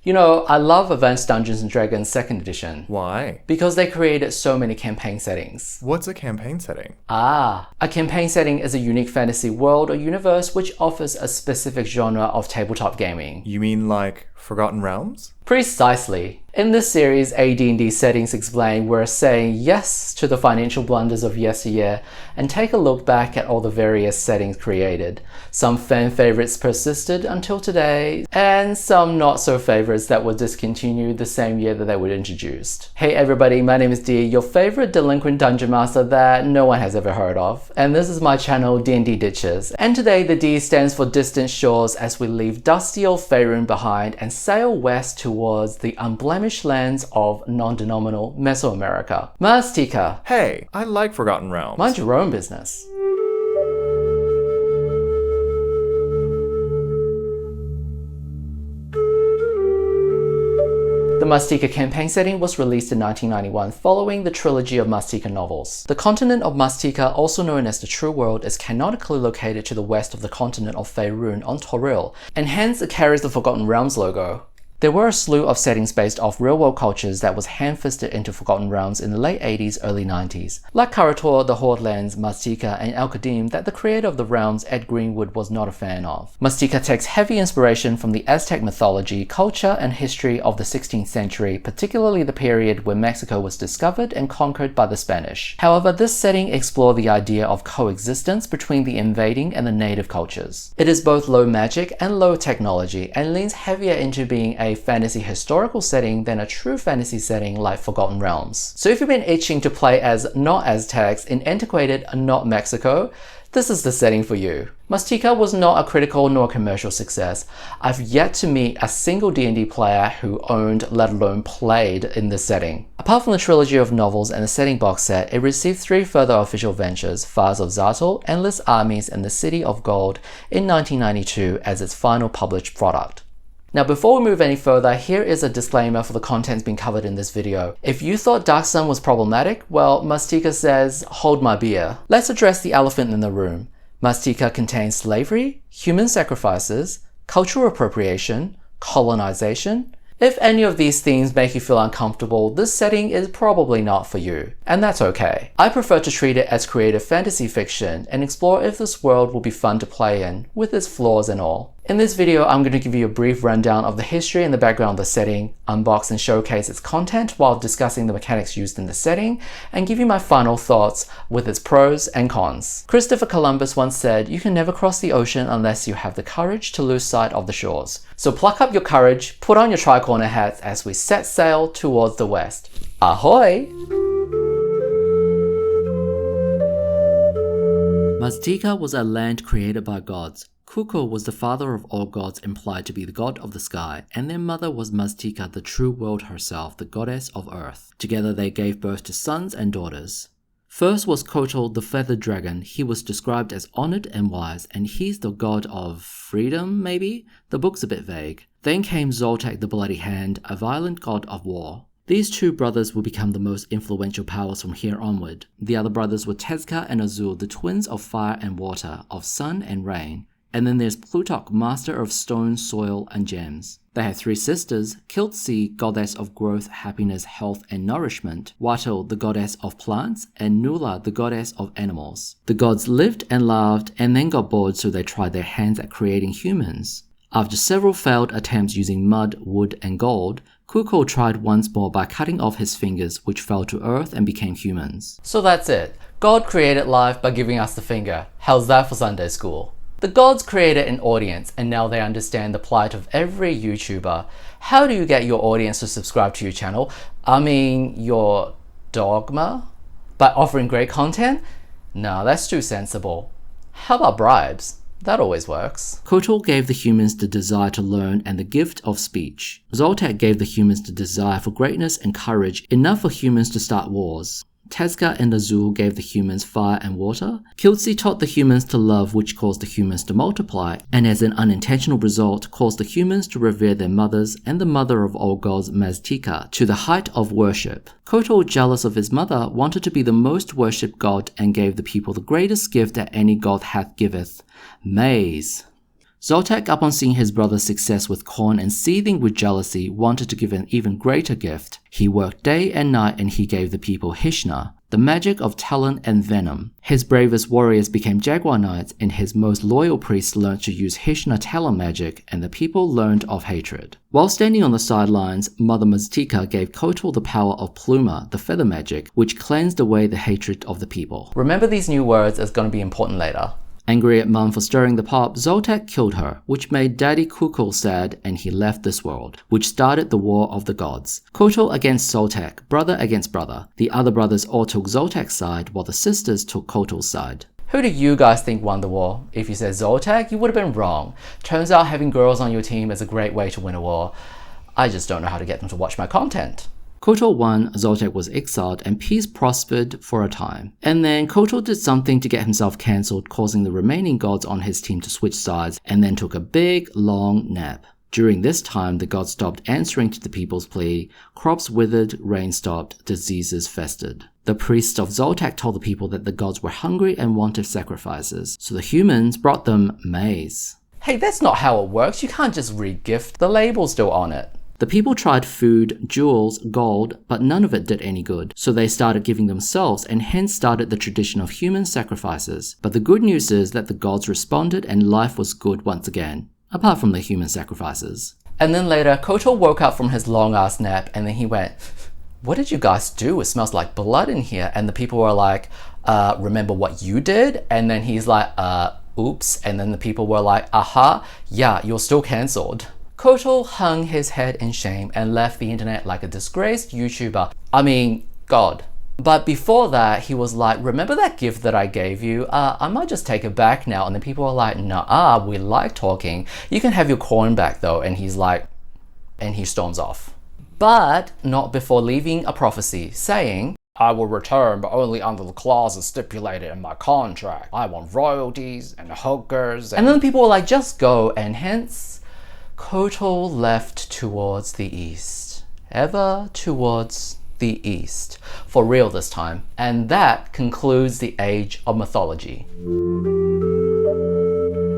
You know, I love Advanced Dungeons & Dragons 2nd edition. Why? Because they created so many campaign settings. What's a campaign setting? A campaign setting is a unique fantasy world or universe which offers a specific genre of tabletop gaming. You mean like Forgotten Realms? Precisely. In this series, AD&D Settings Explained, we're saying yes to the financial blunders of yesteryear and take a look back at all the various settings created. Some fan favorites persisted until today, and some not so favorites that were discontinued the same year that they were introduced. Hey everybody, my name is D, your favorite delinquent dungeon master that no one has ever heard of, and this is my channel D&D Ditches. And today the D stands for distant shores as we leave dusty old Faerun behind and sail west towards the unblemished lands of non-denominational Mesoamerica. Maztica. Hey, I like Forgotten Realms. Mind your own business. The Maztica Campaign Setting was released in 1991 following the trilogy of Maztica novels. The continent of Maztica, also known as the True World, is canonically located to the west of the continent of Faerun on Toril, and hence it carries the Forgotten Realms logo. There were a slew of settings based off real-world cultures that was hand-fisted into Forgotten Realms in the late 80s, early 90s. Like Karator, the Horde Lands, Maztica, and El-Qadim, that the creator of the realms, Ed Greenwood, was not a fan of. Maztica takes heavy inspiration from the Aztec mythology, culture, and history of the 16th century, particularly the period when Mexico was discovered and conquered by the Spanish. However, this setting explored the idea of coexistence between the invading and the native cultures. It is both low magic and low technology, and leans heavier into being a fantasy historical setting than a true fantasy setting like Forgotten Realms. So if you've been itching to play as not Aztecs in antiquated not Mexico, this is the setting for you. Maztica was not a critical nor commercial success. I've yet to meet a single D&D player who owned, let alone played, in this setting. Apart from the trilogy of novels and the setting box set, it received 3 further official ventures, Fires of Xatl, Endless Armies, and the City of Gold in 1992 as its final published product. Now before we move any further, here is a disclaimer for the contents being covered in this video. If you thought Dark Sun was problematic, well, Maztica says, hold my beer. Let's address the elephant in the room. Maztica contains slavery, human sacrifices, cultural appropriation, colonization. If any of these themes make you feel uncomfortable, this setting is probably not for you, and that's okay. I prefer to treat it as creative fantasy fiction and explore if this world will be fun to play in, with its flaws and all. In this video, I'm going to give you a brief rundown of the history and the background of the setting, unbox and showcase its content while discussing the mechanics used in the setting, and give you my final thoughts with its pros and cons. Christopher Columbus once said, "You can never cross the ocean unless you have the courage to lose sight of the shores." So pluck up your courage, put on your tricorner hats as we set sail towards the west. Ahoy! Maztica was a land created by gods. Kuko was the father of all gods, implied to be the god of the sky, and their mother was Maztica, the true world herself, the goddess of earth. Together they gave birth to sons and daughters. First was Kotal, the feathered dragon. He was described as honored and wise, and he's the god of freedom, maybe? The book's a bit vague. Then came Zoltek, the bloody hand, a violent god of war. These 2 brothers will become the most influential powers from here onward. The other brothers were Tezca and Azul, the twins of fire and water, of sun and rain. And then there's Plutarch, master of stone, soil, and gems. They had 3 sisters, Kiltsi, goddess of growth, happiness, health, and nourishment, Watil, the goddess of plants, and Nula, the goddess of animals. The gods lived and loved, and then got bored, so they tried their hands at creating humans. After several failed attempts using mud, wood, and gold, Kuko tried once more by cutting off his fingers, which fell to earth and became humans. So that's it. God created life by giving us the finger. How's that for Sunday school? The gods created an audience, and now they understand the plight of every YouTuber. How do you get your audience to subscribe to your channel? I mean, your dogma? By offering great content? No, that's too sensible. How about bribes? That always works. Kotal gave the humans the desire to learn and the gift of speech. Zoltek gave the humans the desire for greatness and courage, enough for humans to start wars. Tezca and Azul gave the humans fire and water. Kiltsi taught the humans to love, which caused the humans to multiply, and as an unintentional result, caused the humans to revere their mothers and the mother of all gods, Maztica, to the height of worship. Kotal, jealous of his mother, wanted to be the most worshipped god and gave the people the greatest gift that any god hath giveth, maize. Zoltek, upon seeing his brother's success with corn and seething with jealousy, wanted to give an even greater gift. He worked day and night and he gave the people Hishna, the magic of talent and venom. His bravest warriors became Jaguar Knights and his most loyal priests learned to use Hishna talent magic and the people learned of hatred. While standing on the sidelines, Mother Maztica gave Kotal the power of Pluma, the feather magic, which cleansed away the hatred of the people. Remember these new words as going to be important later. Angry at Mum for stirring the pot, Zoltek killed her, which made Daddy Kukul sad and he left this world, which started the War of the Gods. Kotal against Zoltek, brother against brother. The other brothers all took Zoltek's side, while the sisters took Kotal's side. Who do you guys think won the war? If you said Zoltek, you would have been wrong. Turns out having girls on your team is a great way to win a war. I just don't know how to get them to watch my content. Kotal won, Zoltek was exiled, and peace prospered for a time. And then Kotal did something to get himself cancelled, causing the remaining gods on his team to switch sides, and then took a big, long nap. During this time, the gods stopped answering to the people's plea, crops withered, rain stopped, diseases festered. The priests of Zoltek told the people that the gods were hungry and wanted sacrifices, so the humans brought them maize. Hey, that's not how it works. You can't just re-gift. The label's still on it. The people tried food, jewels, gold, but none of it did any good, so they started giving themselves and hence started the tradition of human sacrifices. But the good news is that the gods responded and life was good once again, apart from the human sacrifices. And then later, Kotal woke up from his long-ass nap and then he went, "What did you guys do? It smells like blood in here." And the people were like, remember what you did? And then he's like, oops. And then the people were like, aha, yeah, you're still cancelled. Kotal hung his head in shame and left the internet like a disgraced YouTuber. I mean, God. But before that, he was like, remember that gift that I gave you? I might just take it back now. And then people were like, nah, we like talking. You can have your coin back though. And he's like, and he storms off. But not before leaving a prophecy saying, I will return, but only under the clauses stipulated in my contract. I want royalties and hookers. And then people were like, just go. And hence, Kotal left towards the east, ever towards the east, for real this time. And that concludes the age of mythology.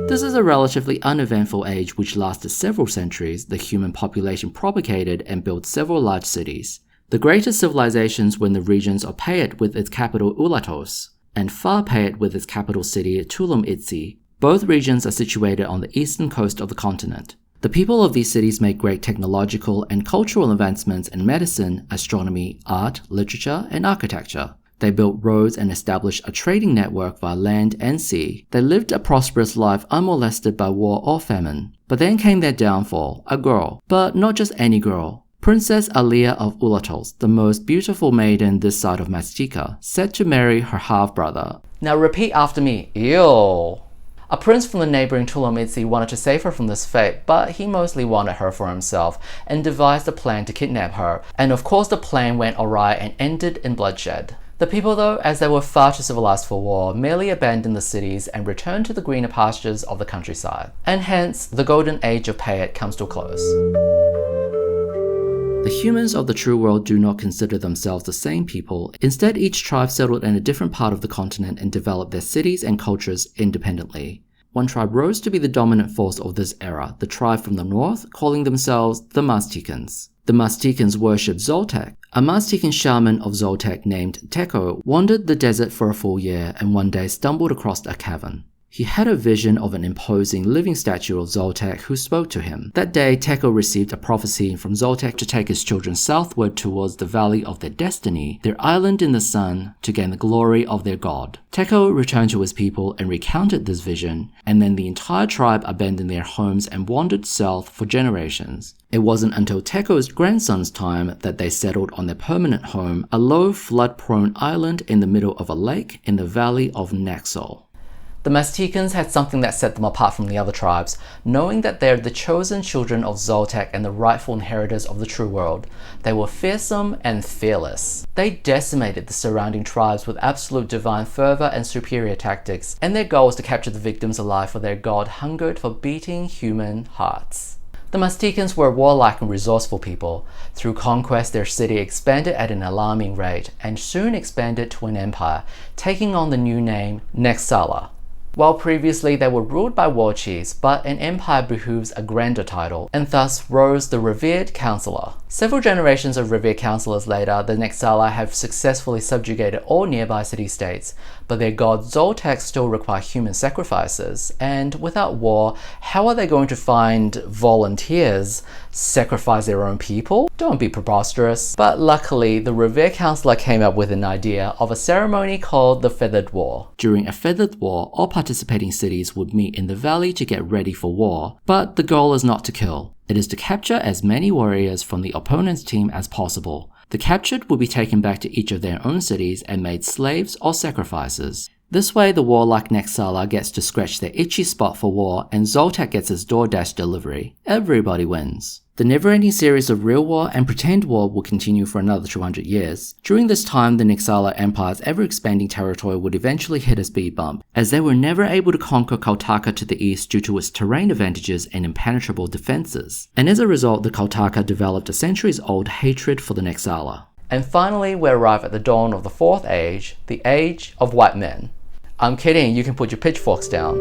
This is a relatively uneventful age which lasted several centuries. The human population propagated and built several large cities. The greatest civilizations were in the regions of Payet with its capital Ulatos, and Far Payet with its capital city Tulum Itzi. Both regions are situated on the eastern coast of the continent. The people of these cities made great technological and cultural advancements in medicine, astronomy, art, literature, and architecture. They built roads and established a trading network via land and sea. They lived a prosperous life unmolested by war or famine. But then came their downfall, a girl. But not just any girl. Princess Alia of Ulatos, the most beautiful maiden this side of Maztica, set to marry her half-brother. Now repeat after me, ew. A prince from the neighboring Tulum Itzi wanted to save her from this fate, but he mostly wanted her for himself and devised a plan to kidnap her. And of course the plan went awry and ended in bloodshed. The people though, as they were far too civilized for war, merely abandoned the cities and returned to the greener pastures of the countryside. And hence, the golden age of Payet comes to a close. The humans of the true world do not consider themselves the same people. Instead, each tribe settled in a different part of the continent and developed their cities and cultures independently. One tribe rose to be the dominant force of this era, the tribe from the north, calling themselves the Mazticans. The Mazticans worshipped Zoltek. A Maztican shaman of Zoltek named Teko wandered the desert for a full year and one day stumbled across a cavern. He had a vision of an imposing living statue of Zoltek who spoke to him. That day, Teko received a prophecy from Zoltek to take his children southward towards the Valley of their Destiny, their island in the sun, to gain the glory of their god. Teko returned to his people and recounted this vision, and then the entire tribe abandoned their homes and wandered south for generations. It wasn't until Teko's grandson's time that they settled on their permanent home, a low, flood-prone island in the middle of a lake in the Valley of Naxol. The Mazticans had something that set them apart from the other tribes, knowing that they're the chosen children of Zoltek and the rightful inheritors of the true world. They were fearsome and fearless. They decimated the surrounding tribes with absolute divine fervor and superior tactics, and their goal was to capture the victims alive, for their god hungered for beating human hearts. The Mazticans were warlike and resourceful people. Through conquest, their city expanded at an alarming rate, and soon expanded to an empire, taking on the new name Nexala. While previously they were ruled by war chiefs, but an empire behooves a grander title, and thus rose the revered counselor. Several generations of revered counselors later, the Nexala have successfully subjugated all nearby city-states, but their god Zoltek still require human sacrifices, and without war, how are they going to find volunteers, sacrifice their own people? Don't be preposterous. But luckily, the revered counselor came up with an idea of a ceremony called the Feathered War. During a Feathered War, all participating cities would meet in the valley to get ready for war, but the goal is not to kill. It is to capture as many warriors from the opponent's team as possible. The captured will be taken back to each of their own cities and made slaves or sacrifices. This way, the warlike Nexala gets to scratch their itchy spot for war, and Zoltek gets his DoorDash delivery. Everybody wins. The never-ending series of real war and pretend war will continue for another 200 years. During this time, the Nexala Empire's ever-expanding territory would eventually hit a speed bump, as they were never able to conquer Kaltaka to the east due to its terrain advantages and impenetrable defenses. And as a result, the Kaltaka developed a centuries-old hatred for the Nexala. And finally, we arrive at the dawn of the Fourth Age, the Age of White Men. I'm kidding, you can put your pitchforks down.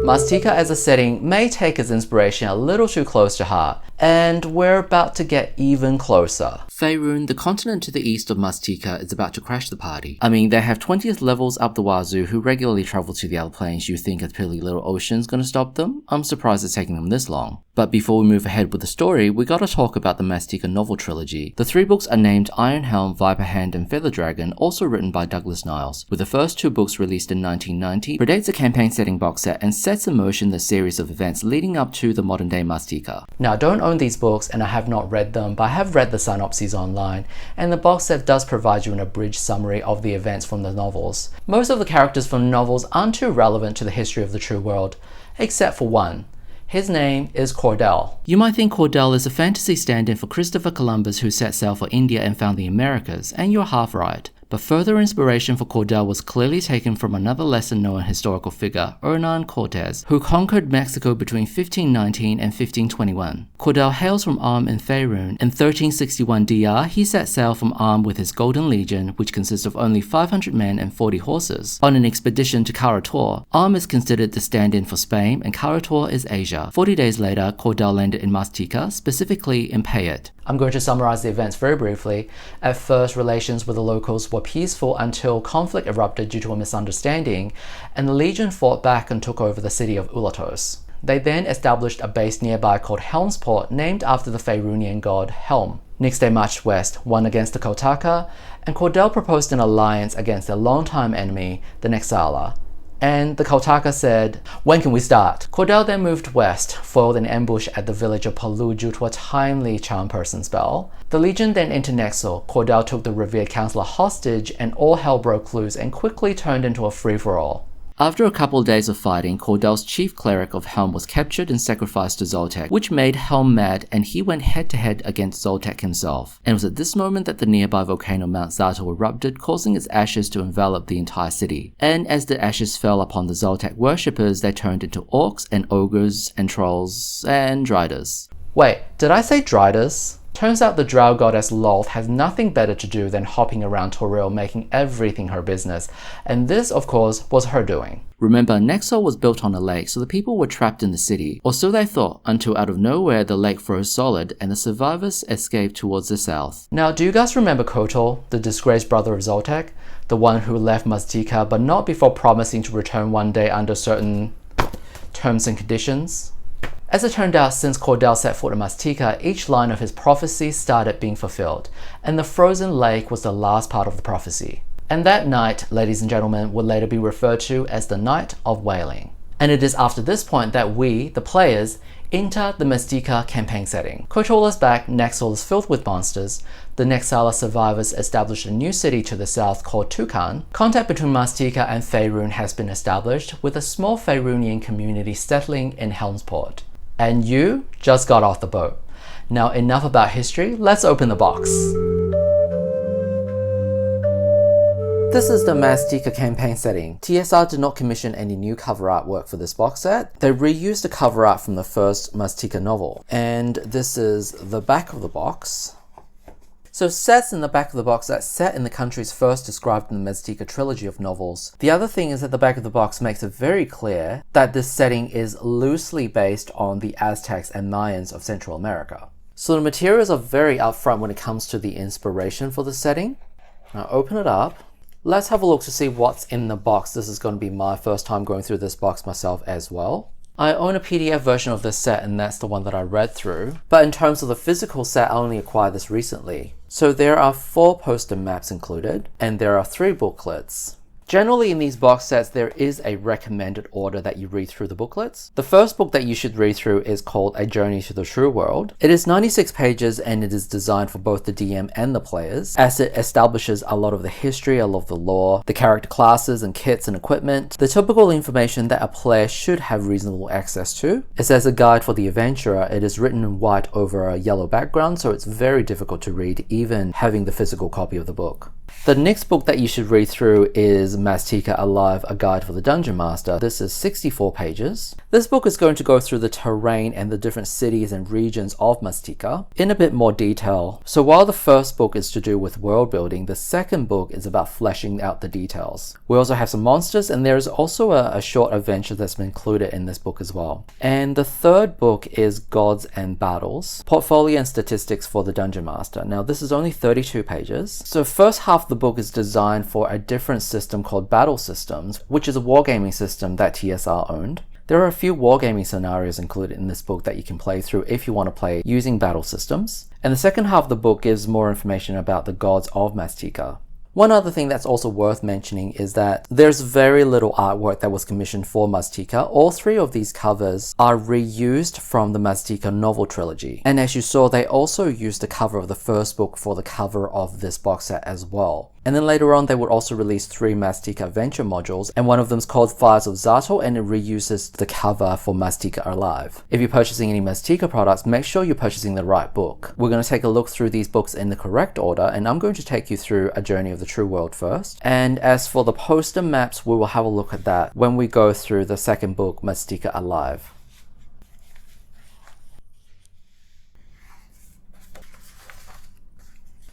Maztica as a setting may take its inspiration a little too close to heart, and we're about to get even closer. Faerun, the continent to the east of Maztica, is about to crash the party. I mean, they have 20th levels up the wazoo who regularly travel to the other planes. You think a pilly little ocean's gonna stop them? I'm surprised it's taking them this long. But before we move ahead with the story, we gotta talk about the Maztica novel trilogy. The 3 books are named Iron Helm, Viper Hand, and Feather Dragon, also written by Douglas Niles, with the first 2 books released in 1990, predates the campaign setting box set, and sets in motion the series of events leading up to the modern day Maztica. Now, I don't own these books and I have not read them, but I have read the synopses online, and the box set does provide you an abridged summary of the events from the novels. Most of the characters from the novels aren't too relevant to the history of the true world, except for one. His name is Cordell. You might think Cordell is a fantasy stand-in for Christopher Columbus who set sail for India and found the Americas, and you're half right. But further inspiration for Cordell was clearly taken from another lesser-known historical figure, Hernan Cortes, who conquered Mexico between 1519 and 1521. Cordell hails from Arm in Faerun. In 1361 DR, he set sail from Arm with his Golden Legion, which consists of only 500 men and 40 horses, on an expedition to Karator. Arm is considered the stand-in for Spain, and Karator is Asia. 40 days later, Cordell landed in Maztica, specifically in Payet. I'm going to summarize the events very briefly. At first, relations with the locals were peaceful until conflict erupted due to a misunderstanding, and the Legion fought back and took over the city of Ulatos. They then established a base nearby called Helmsport, named after the Faerunian god Helm. Next they marched west, won against the Kaltaka, and Cordell proposed an alliance against their longtime enemy, the Nexala. And the Kaltaka said, "When can we start?" Cordell then moved west, foiled an ambush at the village of Palu due to a timely charm person spell. The Legion then entered Nexel. Cordell took the revered counselor hostage, and all hell broke loose and quickly turned into a free-for-all. After a couple of days of fighting, Cordell's chief cleric of Helm was captured and sacrificed to Zoltek, which made Helm mad, and he went head-to-head against Zoltek himself. And it was at this moment that the nearby volcano Mount Zato erupted, causing its ashes to envelop the entire city. And as the ashes fell upon the Zoltek worshippers, they turned into orcs and ogres and trolls and driders. Wait, did I say driders? Turns out the drow goddess Lolth has nothing better to do than hopping around Toril making everything her business, and this, of course, was her doing. Remember, Nexel was built on a lake, so the people were trapped in the city, or so they thought, until out of nowhere the lake froze solid and the survivors escaped towards the south. Now, do you guys remember Kotal, the disgraced brother of Zoltek? The one who left Maztica, but not before promising to return one day under certain terms and conditions? As it turned out, since Cordell set foot in Maztica, each line of his prophecy started being fulfilled, and the frozen lake was the last part of the prophecy. And that night, ladies and gentlemen, would later be referred to as the Night of Wailing. And it is after this point that we, the players, enter the Maztica campaign setting. Kotal is back, Nexel is filled with monsters, the Nexala survivors established a new city to the south called Tucan. Contact between Maztica and Faerun has been established, with a small Faerunian community settling in Helmsport. And you just got off the boat. Now enough about history, let's open the box. This is the Maztica campaign setting. TSR did not commission any new cover artwork for this box set. They reused the cover art from the first Maztica novel. And this is the back of the box. So sets in the back of the box that's set in the countries first described in the Maztica trilogy of novels. The other thing is that the back of the box makes it very clear that this setting is loosely based on the Aztecs and Mayans of Central America. So the materials are very upfront when it comes to the inspiration for the setting. Now open it up. Let's have a look to see what's in the box. This is going to be my first time going through this box myself as well. I own a PDF version of this set and that's the one that I read through. But in terms of the physical set, I only acquired this recently. So there are 4 poster maps included and there are 3 booklets. Generally in these box sets, there is a recommended order that you read through the booklets. The first book that you should read through is called A Journey to the True World. It is 96 pages and it is designed for both the DM and the players, as it establishes a lot of the history, a lot of the lore, the character classes and kits and equipment, the typical information that a player should have reasonable access to. It says a guide for the adventurer. It is written in white over a yellow background, so it's very difficult to read, even having the physical copy of the book. The next book that you should read through is Maztica Alive, A Guide for the Dungeon Master. This is 64 pages. This book is going to go through the terrain and the different cities and regions of Maztica in a bit more detail. So while the first book is to do with world building, the second book is about fleshing out the details. We also have some monsters and there's also a short adventure that's been included in this book as well. And the third book is Gods and Battles, Portfolio and Statistics for the Dungeon Master. Now this is only 32 pages. So first half of the book is designed for a different system called Battlesystems, which is a wargaming system that TSR owned. There are a few wargaming scenarios included in this book that you can play through if you want to play using Battlesystems. And the second half of the book gives more information about the gods of Maztica. One other thing that's also worth mentioning is that there's very little artwork that was commissioned for Maztica. All 3 of these covers are reused from the Maztica novel trilogy. And as you saw, they also used the cover of the first book for the cover of this box set as well. And then later on, they would also release 3 Maztica adventure modules, and one of them is called Fires of Zato, and it reuses the cover for Maztica Alive. If you're purchasing any Maztica products, make sure you're purchasing the right book. We're going to take a look through these books in the correct order, and I'm going to take you through A Journey of the True World first. And as for the poster maps, we will have a look at that when we go through the second book, Maztica Alive.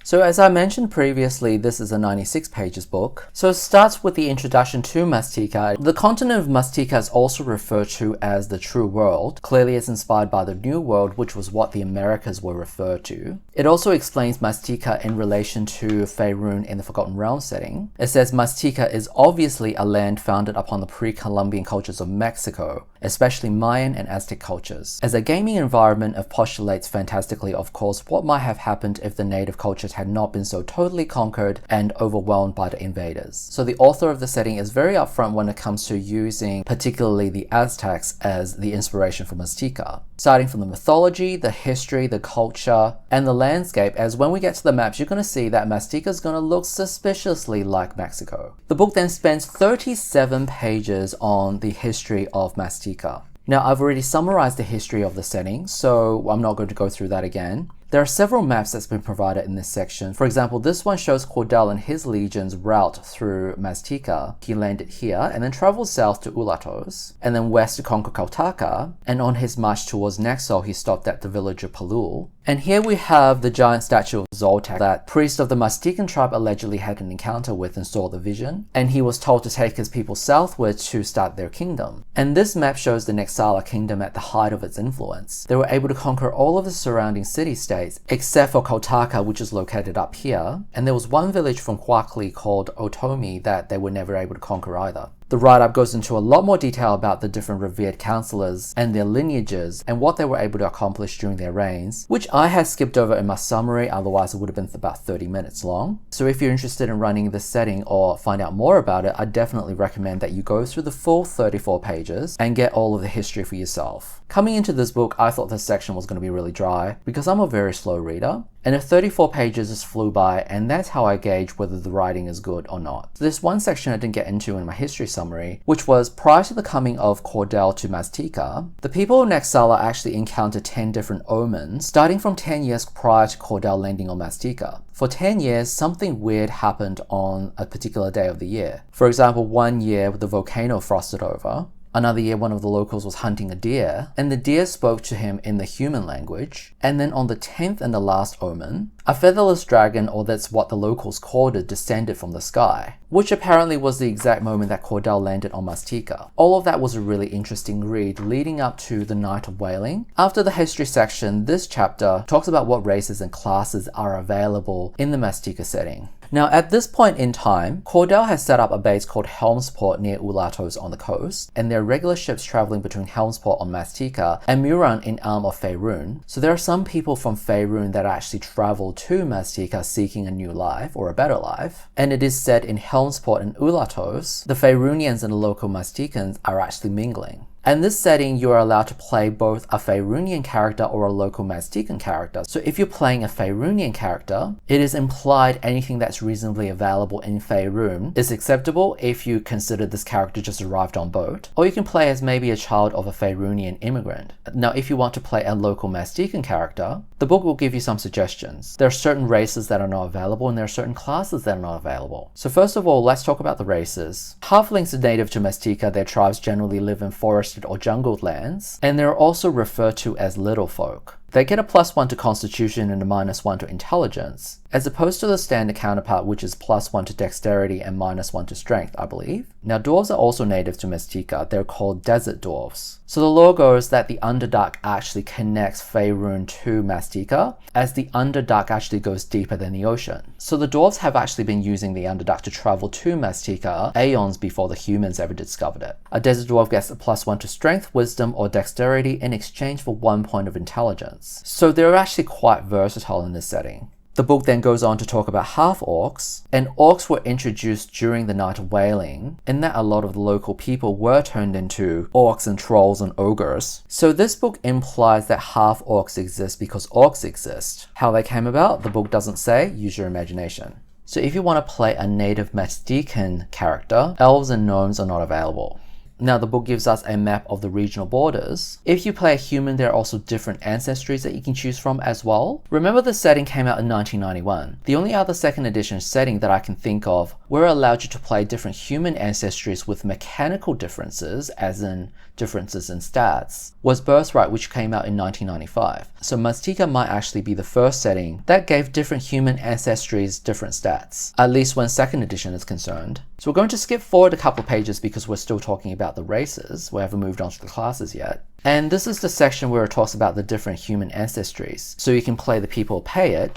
So as I mentioned previously, this is a 96 pages book. So it starts with the introduction to Maztica. The continent of Maztica is also referred to as the True World. Clearly it's inspired by the New World, which was what the Americas were referred to. It also explains Maztica in relation to Faerun in the Forgotten Realms setting. It says Maztica is obviously a land founded upon the pre-Columbian cultures of Mexico, especially Mayan and Aztec cultures. As a gaming environment, it postulates fantastically, of course, what might have happened if the native cultures had not been so totally conquered and overwhelmed by the invaders. So the author of the setting is very upfront when it comes to using particularly the Aztecs as the inspiration for Maztica. Starting from the mythology, the history, the culture, and the landscape, as when we get to the maps, you're going to see that Maztica is going to look suspiciously like Mexico. The book then spends 37 pages on the history of Maztica. Now, I've already summarized the history of the setting, so I'm not going to go through that again. There are several maps that's been provided in this section. For example, this one shows Cordell and his legion's route through Maztica. He landed here and then traveled south to Ulatos, and then west to conquer Caltaca, and on his march towards Nexol, he stopped at the village of Palul. And here we have the giant statue of Zoltak that priest of the Maztican tribe allegedly had an encounter with and saw the vision, and he was told to take his people southward to start their kingdom. And this map shows the Nexala kingdom at the height of its influence. They were able to conquer all of the surrounding city-states except for Caltaca, which is located up here, and there was one village from Huacli called Otomi that they were never able to conquer either. The write-up goes into a lot more detail about the different revered counselors and their lineages and what they were able to accomplish during their reigns, which I had skipped over in my summary, otherwise it would have been about 30 minutes long. So if you're interested in running this setting or find out more about it, I definitely recommend that you go through the full 34 pages and get all of the history for yourself. Coming into this book, I thought this section was going to be really dry because I'm a very slow reader. And if 34 pages just flew by, and that's how I gauge whether the writing is good or not. So there's one section I didn't get into in my history summary, which was prior to the coming of Cordell to Maztica, the people of Nexala actually encountered 10 different omens, starting from 10 years prior to Cordell landing on Maztica. For 10 years, something weird happened on a particular day of the year. For example, one year the volcano frosted over. Another year, one of the locals was hunting a deer, and the deer spoke to him in the human language. And then on the 10th and the last omen, a featherless dragon, or that's what the locals called it, descended from the sky, which apparently was the exact moment that Cordell landed on Maztica. All of that was a really interesting read leading up to the Night of Wailing. After the history section, this chapter talks about what races and classes are available in the Maztica setting. Now, at this point in time, Cordell has set up a base called Helmsport near Ulatos on the coast, and there are regular ships traveling between Helmsport on Maztica and Muran in Arm of Faerun. So there are some people from Faerun that actually travel to Maztica seeking a new life or a better life. And it is said in Helmsport and Ulatos, the Faerunians and the local Mazticans are actually mingling. In this setting, you are allowed to play both a Faerunian character or a local Maztican character. So if you're playing a Faerunian character, it is implied anything that's reasonably available in Faerun is acceptable if you consider this character just arrived on boat. Or you can play as maybe a child of a Faerunian immigrant. Now, if you want to play a local Maztican character, the book will give you some suggestions. There are certain races that are not available, and there are certain classes that are not available. So first of all, let's talk about the races. Halflings are native to Maztica. Their tribes generally live in forested or jungled lands, and they're also referred to as little folk. They get a +1 to Constitution and a -1 to Intelligence, as opposed to the standard counterpart, which is +1 to Dexterity and -1 to Strength, I believe. Now, dwarves are also native to Maztica. They're called Desert Dwarves. So the lore goes that the Underdark actually connects Faerun to Maztica, as the Underdark actually goes deeper than the ocean. So the dwarves have actually been using the Underdark to travel to Maztica aeons before the humans ever discovered it. A Desert Dwarf gets a +1 to Strength, Wisdom, or Dexterity in exchange for 1 point of Intelligence. So they're actually quite versatile in this setting. The book then goes on to talk about half-orcs, and orcs were introduced during the Night of Wailing, in that a lot of the local people were turned into orcs and trolls and ogres. So this book implies that half-orcs exist because orcs exist. How they came about, the book doesn't say, use your imagination. So if you want to play a native Maztican character, elves and gnomes are not available. Now, the book gives us a map of the regional borders. If you play a human, there are also different ancestries that you can choose from as well. Remember, the setting came out in 1991. The only other second edition setting that I can think of where it allowed you to play different human ancestries with mechanical differences, as in differences in stats, was Birthright, which came out in 1995. So Maztica might actually be the first setting that gave different human ancestries different stats, at least when second edition is concerned. So we're going to skip forward a couple of pages because we're still talking about the races. We haven't moved on to the classes yet. And this is the section where it talks about the different human ancestries. So you can play the people pay it,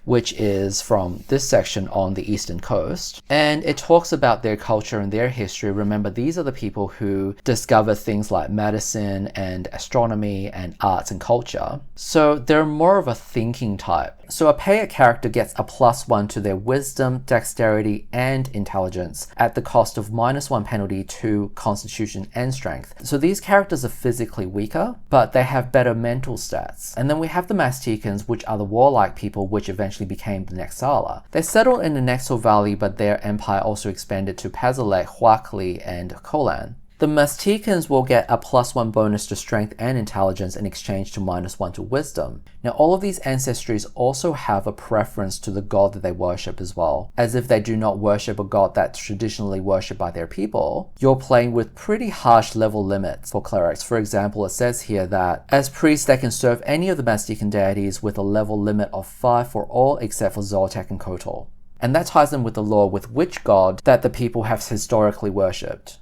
which is from this section on the eastern coast. And it talks about their culture and their history. Remember, these are the people who discover things like medicine and astronomy and arts and culture. So they're more of a thinking type. So a pay it character gets a +1 to their wisdom, dexterity, and intelligence at the cost of -1 penalty to constitution and strength. So these characters are physically weaker, but they have better mental stats. And then we have the Mazticans, which are the warlike people, which eventually became the Nexala. They settled in the Nexal Valley, but their empire also expanded to Pazalek, Huakli, and Kolan. The Mazticans will get a +1 bonus to strength and intelligence in exchange to -1 to wisdom. Now, all of these ancestries also have a preference to the god that they worship as well. As if they do not worship a god that's traditionally worshipped by their people, you're playing with pretty harsh level limits for clerics. For example, it says here that as priests, they can serve any of the Maztican deities with a level limit of 5 for all except for Zoltek and Kotor. And that ties in with the lore with which god that the people have historically worshipped.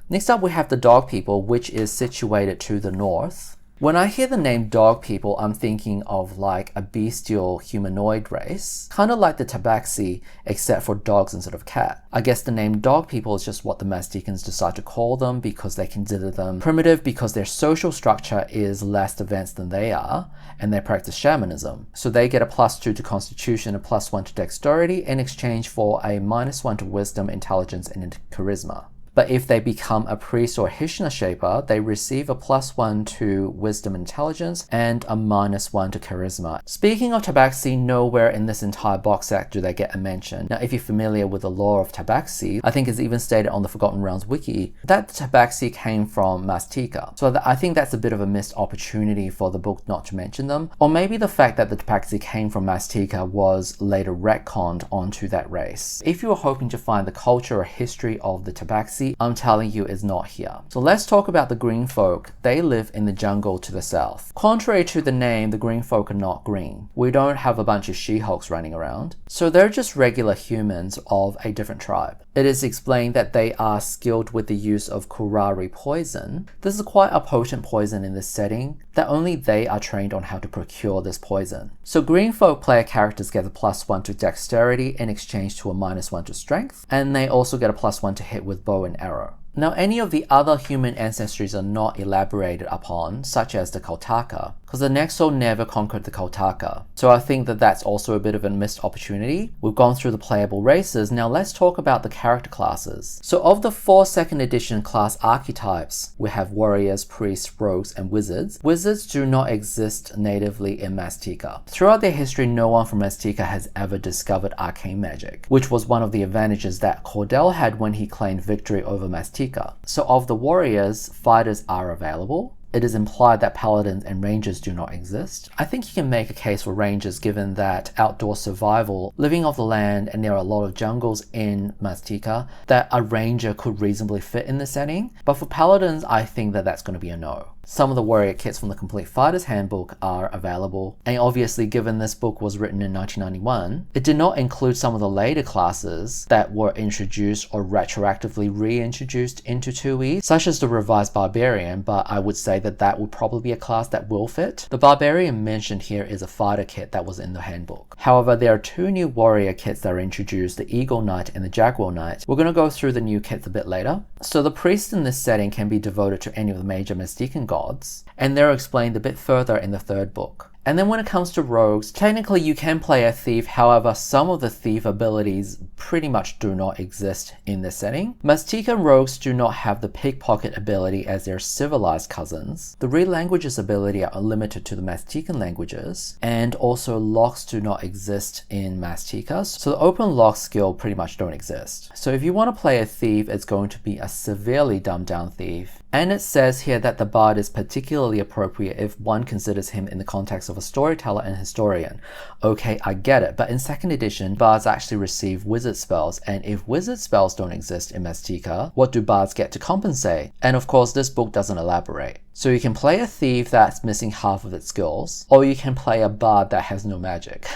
Next up, we have the Dog People, which is situated to the north. When I hear the name Dog People, I'm thinking of like a bestial humanoid race, kind of like the Tabaxi, except for dogs instead of cat. I guess the name Dog People is just what the Mazticans decide to call them because they consider them primitive because their social structure is less advanced than they are, and they practice shamanism. So they get a +2 to Constitution, a +1 to Dexterity in exchange for a -1 to Wisdom, Intelligence, and Charisma. But if they become a priest or a Hishna Shaper, they receive a +1 to Wisdom and Intelligence and a -1 to Charisma. Speaking of Tabaxi, nowhere in this entire box set do they get a mention. Now, if you're familiar with the lore of Tabaxi, I think it's even stated on the Forgotten Realms wiki that the Tabaxi came from Maztica. So I think that's a bit of a missed opportunity for the book not to mention them. Or maybe the fact that the Tabaxi came from Maztica was later retconned onto that race. If you were hoping to find the culture or history of the Tabaxi, fantasy, I'm telling you, is not here. So let's talk about the green folk. They live in the jungle to the south. Contrary to the name, the green folk are not green. We don't have a bunch of She-Hulks running around. So they're just regular humans of a different tribe. It is explained that they are skilled with the use of curare poison. This is quite a potent poison in this setting that only they are trained on how to procure this poison. So green folk player characters get a +1 to dexterity in exchange to a -1 to strength, and they also get a +1 to hit with bow and arrow. Now, any of the other human ancestries are not elaborated upon, such as the Kaltaka, because the Nexo never conquered the Kaltaka. So I think that that's also a bit of a missed opportunity. We've gone through the playable races, now let's talk about the character classes. So of the 4 2nd edition class archetypes, we have warriors, priests, rogues, and wizards. Wizards do not exist natively in Maztica. Throughout their history, no one from Maztica has ever discovered arcane magic, which was one of the advantages that Cordell had when he claimed victory over Maztica. So of the warriors, fighters are available. It is implied that paladins and rangers do not exist. I think you can make a case for rangers given that outdoor survival, living off the land, and there are a lot of jungles in Maztica, that a ranger could reasonably fit in the setting. But for paladins, I think that that's going to be a no. Some of the warrior kits from the Complete Fighter's Handbook are available, and obviously given this book was written in 1991, it did not include some of the later classes that were introduced or retroactively reintroduced into 2E, such as the revised Barbarian, but I would say that that would probably be a class that will fit. The Barbarian mentioned here is a fighter kit that was in the handbook. However, there are 2 new warrior kits that are introduced, the Eagle Knight and the Jaguar Knight. We're going to go through the new kits a bit later. So the priests in this setting can be devoted to any of the major Maztican gods, and they're explained a bit further in the 3rd book. And then when it comes to rogues, technically you can play a thief, however some of the thief abilities pretty much do not exist in this setting. Maztica rogues do not have the pickpocket ability as their civilized cousins. The read languages ability are limited to the Maztican languages, and also locks do not exist in Maztica, so the open lock skill pretty much don't exist. So if you want to play a thief, it's going to be a severely dumbed down thief. And it says here that the bard is particularly appropriate if one considers him in the context of a storyteller and historian. Okay, I get it, but in 2nd edition, bards actually receive wizard spells, and if wizard spells don't exist in Maztica, what do bards get to compensate? And of course, this book doesn't elaborate. So you can play a thief that's missing half of its skills, or you can play a bard that has no magic.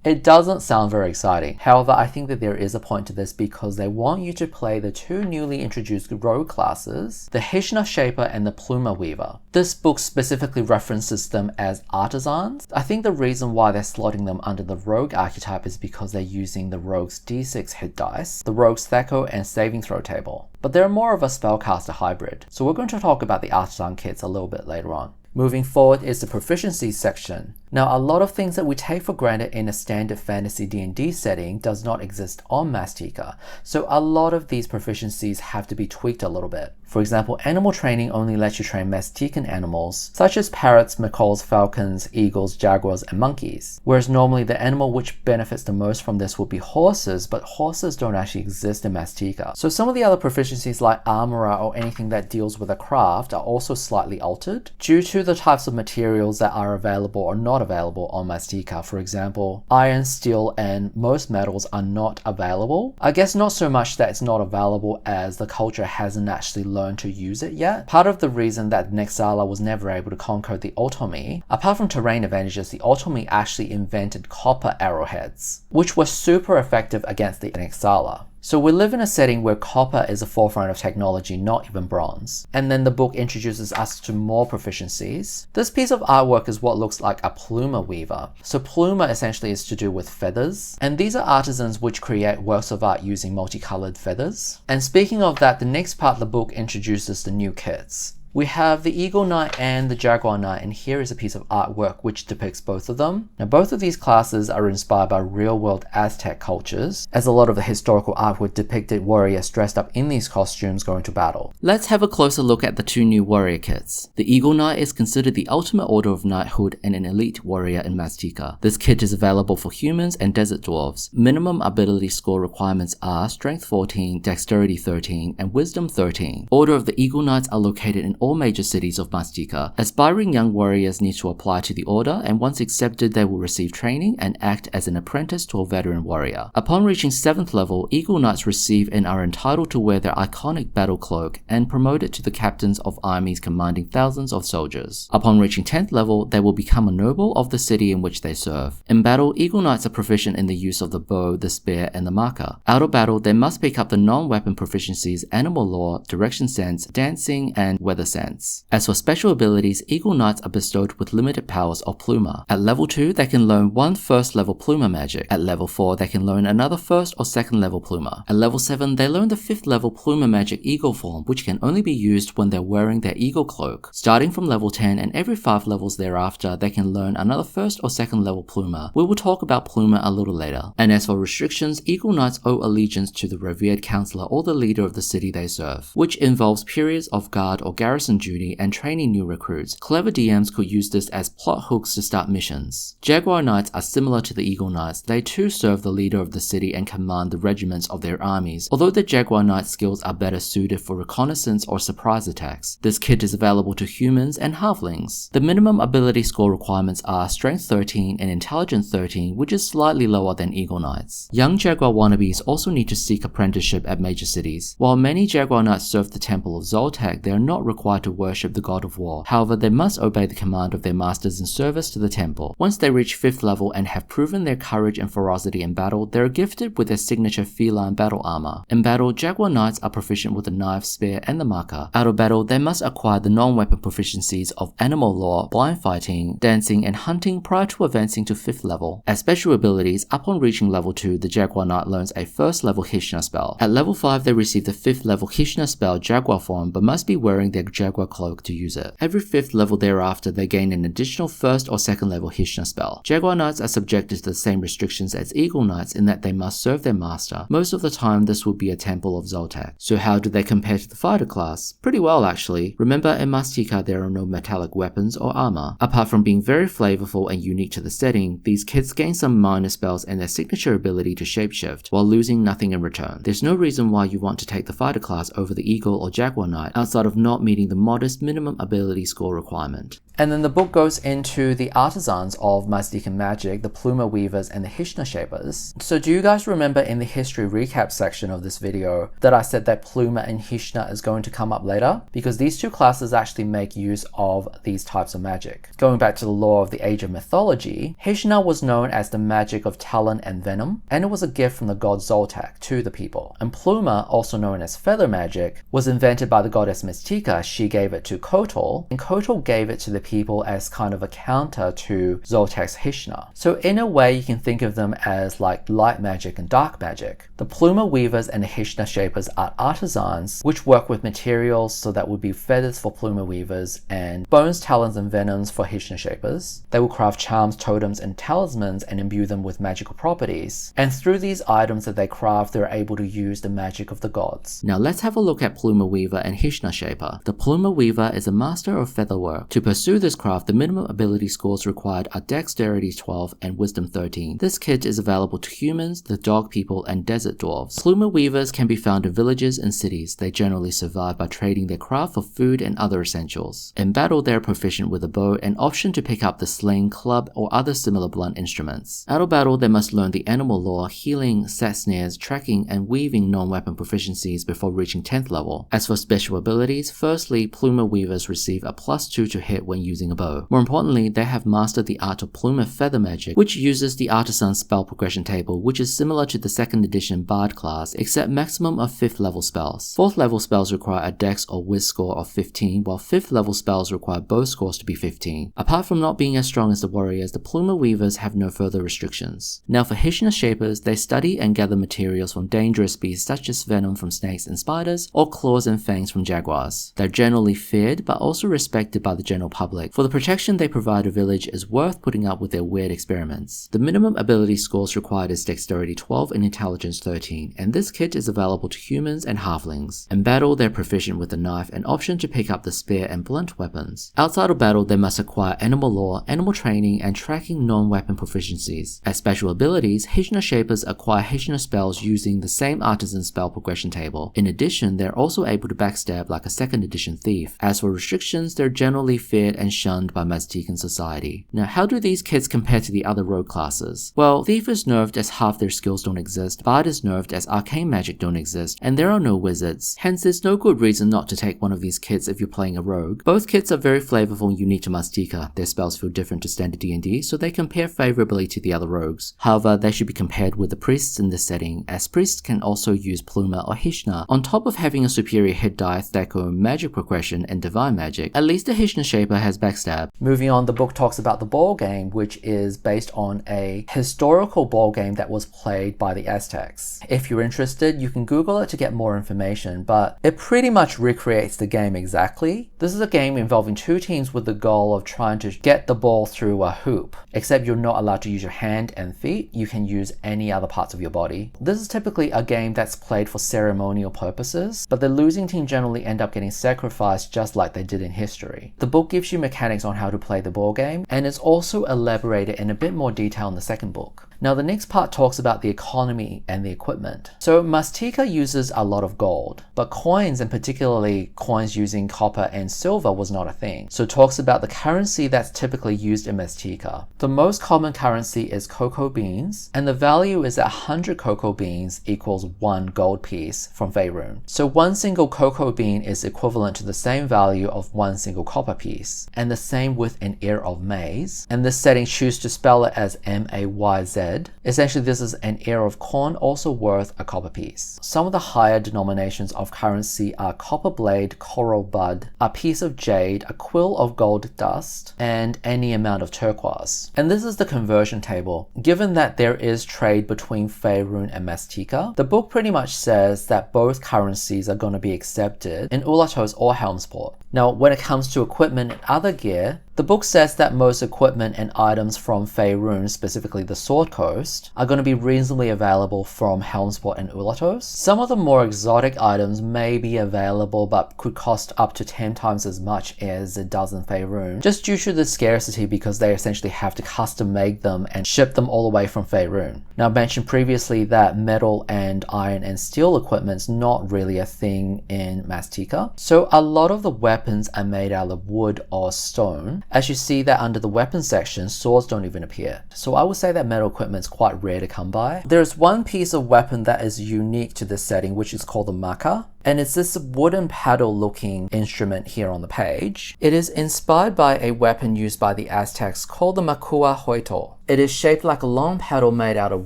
It doesn't sound very exciting. However, I think that there is a point to this because they want you to play the 2 newly introduced rogue classes, the Hishna Shaper and the Pluma Weaver. This book specifically references them as artisans. I think the reason why they're slotting them under the rogue archetype is because they're using the rogue's d6 hit dice, the rogue's Thaco and saving throw table. But they're more of a spellcaster hybrid, so we're going to talk about the artisan kits a little bit later on. Moving forward is the Proficiencies section. Now, a lot of things that we take for granted in a standard fantasy D&D setting does not exist on Maztica, so a lot of these proficiencies have to be tweaked a little bit. For example, animal training only lets you train Maztican animals, such as parrots, macaws, falcons, eagles, jaguars, and monkeys. Whereas normally the animal which benefits the most from this would be horses, but horses don't actually exist in Maztica. So some of the other proficiencies like armorer or anything that deals with a craft are also slightly altered due to the types of materials that are available or not available on Maztica. For example, iron, steel, and most metals are not available. I guess not so much that it's not available as the culture hasn't actually learned to use it yet. Part of the reason that Nexala was never able to conquer the Otomi, apart from terrain advantages, the Otomi actually invented copper arrowheads, which were super effective against the Nexala. So we live in a setting where copper is the forefront of technology, not even bronze. And then the book introduces us to more proficiencies. This piece of artwork is what looks like a pluma weaver. So pluma essentially is to do with feathers. And these are artisans which create works of art using multicolored feathers. And speaking of that, the next part of the book introduces the new kits. We have the Eagle Knight and the Jaguar Knight, and here is a piece of artwork which depicts both of them. Now, both of these classes are inspired by real-world Aztec cultures, as a lot of the historical artwork depicted warriors dressed up in these costumes going to battle. Let's have a closer look at the 2 new warrior kits. The Eagle Knight is considered the ultimate order of knighthood and an elite warrior in Maztica. This kit is available for humans and desert dwarves. Minimum ability score requirements are Strength 14, Dexterity 13, and Wisdom 13. Order of the Eagle Knights are located in all major cities of Maztica. Aspiring young warriors need to apply to the order, and once accepted they will receive training and act as an apprentice to a veteran warrior. Upon reaching 7th level, Eagle Knights receive and are entitled to wear their iconic battle cloak and promoted to the captains of armies commanding thousands of soldiers. Upon reaching 10th level, they will become a noble of the city in which they serve. In battle, Eagle Knights are proficient in the use of the bow, the spear, and the marker. Out of battle, they must pick up the non-weapon proficiencies Animal Law, Direction Sense, Dancing, and Weather Sense. As for special abilities, Eagle Knights are bestowed with limited powers of Pluma. At level 2, they can learn one first level Pluma magic. At level 4, they can learn another first or second level Pluma. At level 7, they learn the 5th level Pluma magic Eagle form, which can only be used when they're wearing their Eagle cloak. Starting from level 10 and every 5 levels thereafter, they can learn another first or second level Pluma. We will talk about Pluma a little later. And as for restrictions, Eagle Knights owe allegiance to the revered counselor or the leader of the city they serve, which involves periods of guard or garrison duty and training new recruits. Clever DMs could use this as plot hooks to start missions. Jaguar Knights are similar to the Eagle Knights. They too serve the leader of the city and command the regiments of their armies, although the Jaguar Knight skills are better suited for reconnaissance or surprise attacks. This kit is available to humans and halflings. The minimum ability score requirements are Strength 13 and Intelligence 13, which is slightly lower than Eagle Knights. Young Jaguar wannabes also need to seek apprenticeship at major cities. While many Jaguar Knights serve the Temple of Zoltek, they are not required to worship the god of war. However, they must obey the command of their masters in service to the temple. Once they reach 5th level and have proven their courage and ferocity in battle, they are gifted with their signature feline battle armor. In battle, Jaguar Knights are proficient with the knife, spear, and the marker. Out of battle, they must acquire the non-weapon proficiencies of Animal Law, Blind Fighting, Dancing, and Hunting prior to advancing to 5th level. As special abilities, upon reaching level 2, the Jaguar Knight learns a 1st level Hishna spell. At level 5, they receive the 5th level Hishna spell Jaguar form, but must be wearing their Jaguar cloak to use it. Every 5th level thereafter, they gain an additional 1st or 2nd level Hishna spell. Jaguar Knights are subjected to the same restrictions as Eagle Knights in that they must serve their master. Most of the time, this would be a Temple of Zoltek. So how do they compare to the fighter class? Pretty well, actually. Remember, in Maztica there are no metallic weapons or armor. Apart from being very flavorful and unique to the setting, these kits gain some minor spells and their signature ability to shapeshift, while losing nothing in return. There's no reason why you want to take the fighter class over the Eagle or Jaguar Knight outside of not meeting the modest minimum ability score requirement. And then the book goes into the artisans of Maztica magic, the Pluma weavers and the Hishna shapers. So do you guys remember in the history recap section of this video that I said that Pluma and Hishna is going to come up later? Because these two classes actually make use of these types of magic. Going back to the lore of the Age of Mythology, Hishna was known as the magic of talon and venom, and it was a gift from the god Zoltek to the people. And Pluma, also known as feather magic, was invented by the goddess Maztica. She gave it to Kotal, and Kotal gave it to the people as kind of a counter to Zoltek's Hishna. So in a way you can think of them as like light magic and dark magic. The Pluma weavers and the Hishna shapers are artisans which work with materials, so that would be feathers for Pluma weavers and bones, talons and venoms for Hishna shapers. They will craft charms, totems and talismans and imbue them with magical properties. And through these items that they craft, they're able to use the magic of the gods. Now let's have a look at Pluma weaver and Hishna shaper. The Pluma weaver is a master of featherwork. To pursue this craft, the minimum ability scores required are Dexterity 12 and Wisdom 13. This kit is available to humans, the dog people, and desert dwarves. Pluma weavers can be found in villages and cities. They generally survive by trading their craft for food and other essentials. In battle, they are proficient with a bow and option to pick up the sling, club, or other similar blunt instruments. Out of battle, they must learn the Animal Law, healing, set snares, tracking, and weaving non-weapon proficiencies before reaching 10th level. As for special abilities, firstly, Pluma weavers receive a +2 to hit when using a bow. More importantly, they have mastered the art of Pluma feather magic, which uses the artisan spell progression table, which is similar to the 2nd edition Bard class, except maximum of 5th level spells. 4th level spells require a Dex or Wiz score of 15, while 5th level spells require both scores to be 15. Apart from not being as strong as the warriors, the Pluma weavers have no further restrictions. Now for Hishna shapers, they study and gather materials from dangerous beasts such as venom from snakes and spiders, or claws and fangs from jaguars. They're generally feared, but also respected by the general public public. For the protection they provide a village is worth putting up with their weird experiments. The minimum ability scores required is Dexterity 12 and Intelligence 13, and this kit is available to humans and halflings. In battle, they're proficient with the knife and option to pick up the spear and blunt weapons. Outside of battle, they must acquire animal lore, animal training, and tracking non-weapon proficiencies. As special abilities, Hijna Shapers acquire Hijna spells using the same artisan spell progression table. In addition, they're also able to backstab like a 2nd edition thief. As for restrictions, they're generally feared and shunned by Maztican society. Now, how do these kits compare to the other rogue classes? Well, Thief is nerfed as half their skills don't exist, Bard is nerfed as arcane magic don't exist, and there are no wizards. Hence, there's no good reason not to take one of these kits if you're playing a rogue. Both kits are very flavorful and unique to Maztica. Their spells feel different to standard D&D, so they compare favorably to the other rogues. However, they should be compared with the priests in this setting, as priests can also use Pluma or Hijna. On top of having a superior hit die, Thaco, magic progression, and divine magic, at least the Hijna Shaper has backstab. Moving on, the book talks about the ball game, which is based on a historical ball game that was played by the Aztecs. If you're interested, you can Google it to get more information, but it pretty much recreates the game exactly. This is a game involving 2 teams with the goal of trying to get the ball through a hoop, except you're not allowed to use your hand and feet, you can use any other parts of your body. This is typically a game that's played for ceremonial purposes, but the losing team generally end up getting sacrificed just like they did in history. The book gives you mechanics on how to play the ball game, and it's also elaborated in a bit more detail in the second book. Now the next part talks about the economy and the equipment. So Maztica uses a lot of gold, but coins, and particularly coins using copper and silver, was not a thing. So it talks about the currency that's typically used in Maztica. The most common currency is cocoa beans, and the value is that 100 cocoa beans equals 1 gold piece from Faerun. So 1 single cocoa bean is equivalent to the same value of 1 single copper piece, and the same with an ear of maize. And this setting chooses to spell it as M-A-Y-Z. Essentially, this is an ear of corn, also worth a copper piece. Some of the higher denominations of currency are copper blade, coral bud, a piece of jade, a quill of gold dust, and any amount of turquoise. And this is the conversion table. Given that there is trade between Faerun and Maztica, the book pretty much says that both currencies are going to be accepted in Ulatos or Helmsport. Now, when it comes to equipment and other gear, the book says that most equipment and items from Faerun, specifically the Sword Coast, are going to be reasonably available from Helmsport and Ulatos. Some of the more exotic items may be available but could cost up to 10 times as much as it does in Faerun, just due to the scarcity because they essentially have to custom make them and ship them all the way from Faerun. Now, I mentioned previously that metal and iron and steel equipment's not really a thing in Maztica, so a lot of the weapons are made out of wood or stone. As you see that under the weapons section, swords don't even appear. So I would say that metal equipment is quite rare to come by. There's one piece of weapon that is unique to this setting, which is called the maca. And it's this wooden paddle looking instrument here on the page. It is inspired by a weapon used by the Aztecs called the makua hoito. It is shaped like a long paddle made out of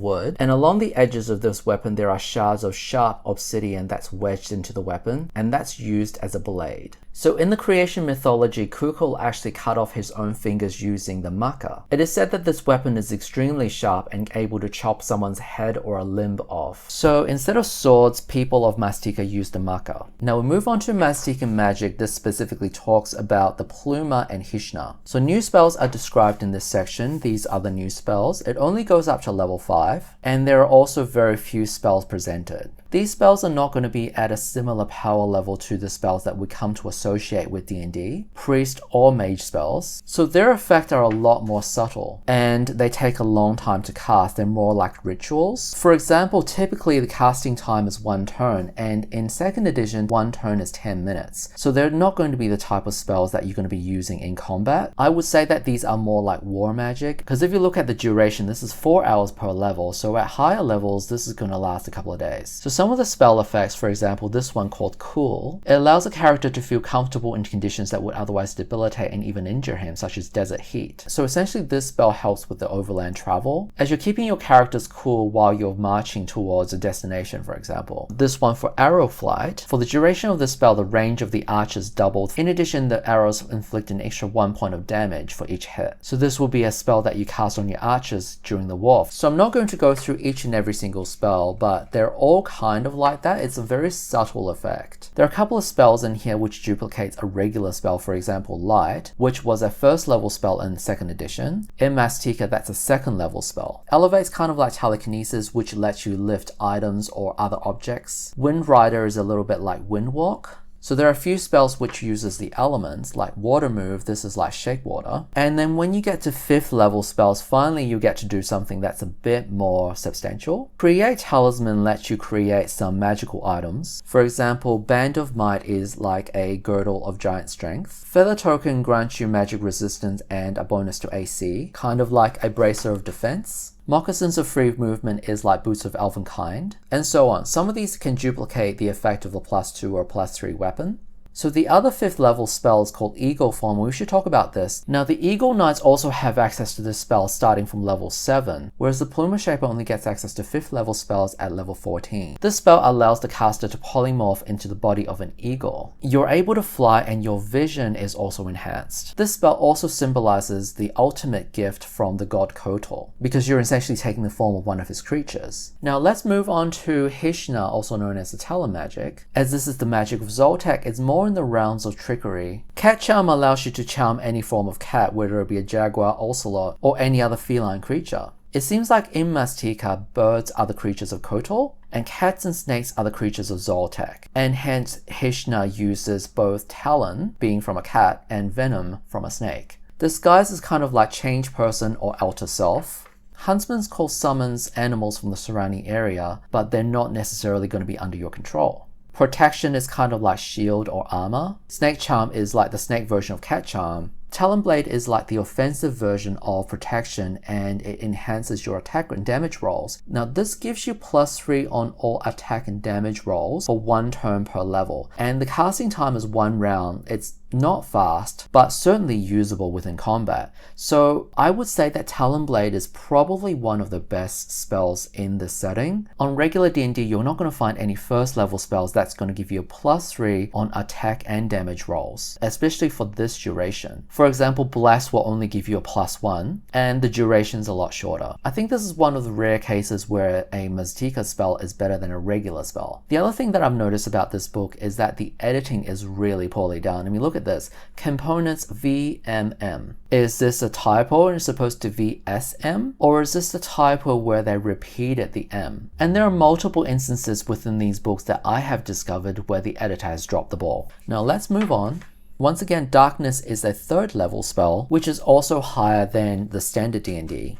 wood, and along the edges of this weapon there are shards of sharp obsidian that's wedged into the weapon, and that's used as a blade. So in the creation mythology, Kukul actually cut off his own fingers using the maca. It is said that this weapon is extremely sharp and able to chop someone's head or a limb off. So instead of swords, people of Maztica use the maca. Now we move on to Maztica magic. This specifically talks about the Pluma and Hijna. So new spells are described in this section. These are the new spells. It only goes up to level 5, and there are also very few spells presented. These spells are not going to be at a similar power level to the spells that we come to associate with D&D, priest or mage spells, so their effects are a lot more subtle, and they take a long time to cast. They're more like rituals. For example, typically the casting time is 1 turn, and in 2nd edition, 1 turn is 10 minutes. So they're not going to be the type of spells that you're going to be using in combat. I would say that these are more like war magic, because if you look at the duration, this is 4 hours per level, so at higher levels, this is going to last a couple of days. So some of the spell effects, for example, this one called Cool, it allows a character to feel comfortable in conditions that would otherwise debilitate and even injure him, such as desert heat. So essentially this spell helps with the overland travel, as you're keeping your characters cool while you're marching towards a destination, for example. This one for arrow flight, for the duration of the spell, the range of the archers doubled. In addition, the arrows inflict an extra 1 point of damage for each hit. So this will be a spell that you cast on your archers during the war. So I'm not going to go through each and every single spell, but they're all kind kind of like that. It's a very subtle effect. There are a couple of spells in here which duplicates a regular spell, for example, Light, which was a first level spell in 2nd edition. In Maztica, that's a 2nd level spell. Elevate's kind of like telekinesis, which lets you lift items or other objects. Wind Rider is a little bit like Windwalk. So there are a few spells which uses the elements, like Water Move, this is like Shake Water. And then when you get to 5th level spells, finally you get to do something that's a bit more substantial. Create Talisman lets you create some magical items. For example, Band of Might is like a Girdle of Giant Strength. Feather Token grants you magic resistance and a bonus to AC, kind of like a Bracer of Defense. Moccasins of Free Movement is like Boots of Elvenkind, and so on. Some of these can duplicate the effect of a +2 or +3 weapon. So the other 5th level spell is called Eagle Form. We should talk about this. Now the Eagle Knights also have access to this spell starting from level 7, whereas the Plumer Shaper only gets access to 5th level spells at level 14. This spell allows the caster to polymorph into the body of an eagle. You're able to fly and your vision is also enhanced. This spell also symbolizes the ultimate gift from the god Kotor, because you're essentially taking the form of one of his creatures. Now let's move on to Hishna, also known as the Telemagic. As this is the magic of Zoltek, it's more in the realms of trickery. Cat Charm allows you to charm any form of cat, whether it be a jaguar, ocelot, or any other feline creature. It seems like in Maztica, birds are the creatures of Kotor, and cats and snakes are the creatures of Zoltek, and hence Hishna uses both Talon, being from a cat, and Venom from a snake. Disguise is kind of like Change Person or Outer Self. Huntsman's Call summons animals from the surrounding area, but they're not necessarily going to be under your control. Protection is kind of like shield or armor. Snake Charm is like the snake version of Cat Charm. Talonblade is like the offensive version of protection, and it enhances your attack and damage rolls. Now this gives you +3 on all attack and damage rolls for 1 turn per level, and the casting time is 1 round. It's not fast, but certainly usable within combat. So I would say that Talonblade is probably one of the best spells in this setting. On regular D&D, you're not going to find any 1st level spells that's going to give you a +3 on attack and damage rolls, especially for this duration. For example, Bless will only give you a +1, and the duration's a lot shorter. I think this is one of the rare cases where a Maztica spell is better than a regular spell. The other thing that I've noticed about this book is that the editing is really poorly done. I mean, look at this. Components VMM. Is this a typo and it's supposed to VSM? Or is this a typo where they repeated the M? And there are multiple instances within these books that I have discovered where the editor has dropped the ball. Now let's move on. Once again, Darkness is a 3rd level spell, which is also higher than the standard D&D.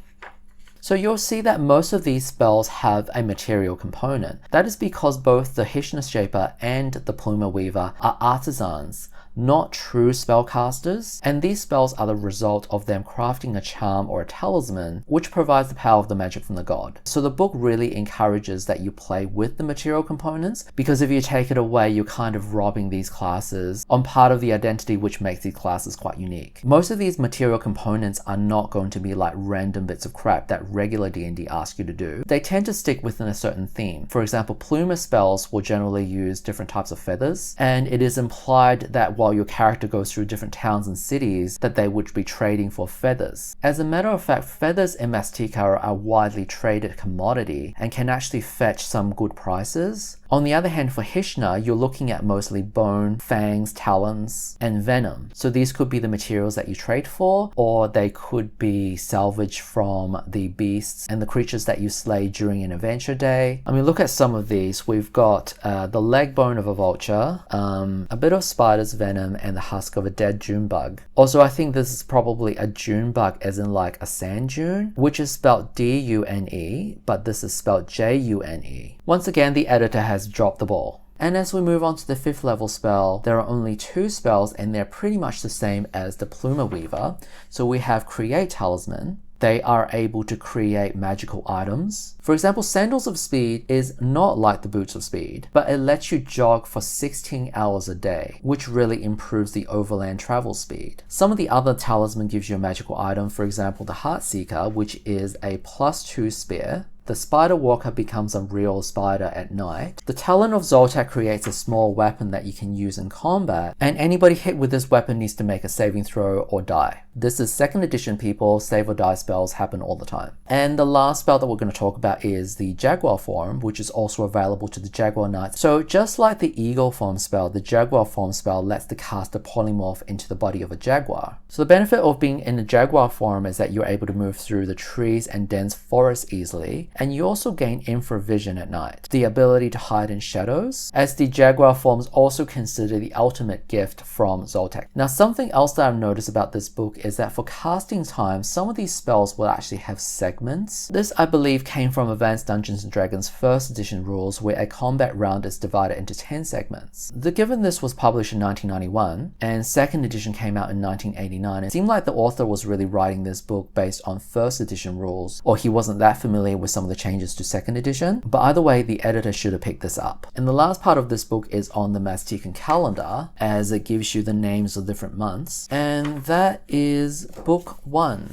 So you'll see that most of these spells have a material component. That is because both the Hishna Shaper and the Plumer Weaver are artisans, not true spellcasters, and these spells are the result of them crafting a charm or a talisman, which provides the power of the magic from the god. So the book really encourages that you play with the material components, because if you take it away, you're kind of robbing these classes on part of the identity which makes these classes quite unique. Most of these material components are not going to be like random bits of crap that regular D&D asks you to do. They tend to stick within a certain theme. For example, Plumer spells will generally use different types of feathers, and it is implied that while your character goes through different towns and cities, that they would be trading for feathers. As a matter of fact, feathers in Maztica are a widely traded commodity and can actually fetch some good prices. On the other hand, for Hishna, you're looking at mostly bone, fangs, talons, and venom. So these could be the materials that you trade for, or they could be salvaged from the beasts and the creatures that you slay during an adventure day. I mean, look at some of these. We've got the leg bone of a vulture, a bit of spider's venom, and the husk of a dead June bug. Also, I think this is probably a June bug as in like a sand dune, which is spelled D-U-N-E, but this is spelled J-U-N-E. Once again, the editor has dropped the ball. And as we move on to the 5th level spell, there are only 2 spells and they're pretty much the same as the Plumer Weaver. So we have Create Talisman. They are able to create magical items. For example, Sandals of Speed is not like the Boots of Speed, but it lets you jog for 16 hours a day, which really improves the overland travel speed. Some of the other talisman gives you a magical item, for example, the Heartseeker, which is a +2 spear. The spider walker becomes a real spider at night. The talent of Zoltek creates a small weapon that you can use in combat, and anybody hit with this weapon needs to make a saving throw or die. This is 2nd edition, people. Save or die spells happen all the time. And the last spell that we're going to talk about is the Jaguar form, which is also available to the Jaguar Knights. So just like the Eagle form spell, the Jaguar form spell lets the caster polymorph into the body of a jaguar. So the benefit of being in the Jaguar form is that you're able to move through the trees and dense forests easily, and you also gain infravision at night, the ability to hide in shadows, as the Jaguar forms also consider the ultimate gift from Zoltek. Now, something else that I've noticed about this book is that for casting time, some of these spells will actually have segments. This, I believe, came from Advanced Dungeons & Dragons 1st edition rules, where a combat round is divided into 10 segments. Given this was published in 1991, and 2nd edition came out in 1989, it seemed like the author was really writing this book based on 1st edition rules, or he wasn't that familiar with some of the changes to 2nd edition, but either way, the editor should have picked this up. And the last part of this book is on the Maztica calendar, as it gives you the names of different months, and that is book 1.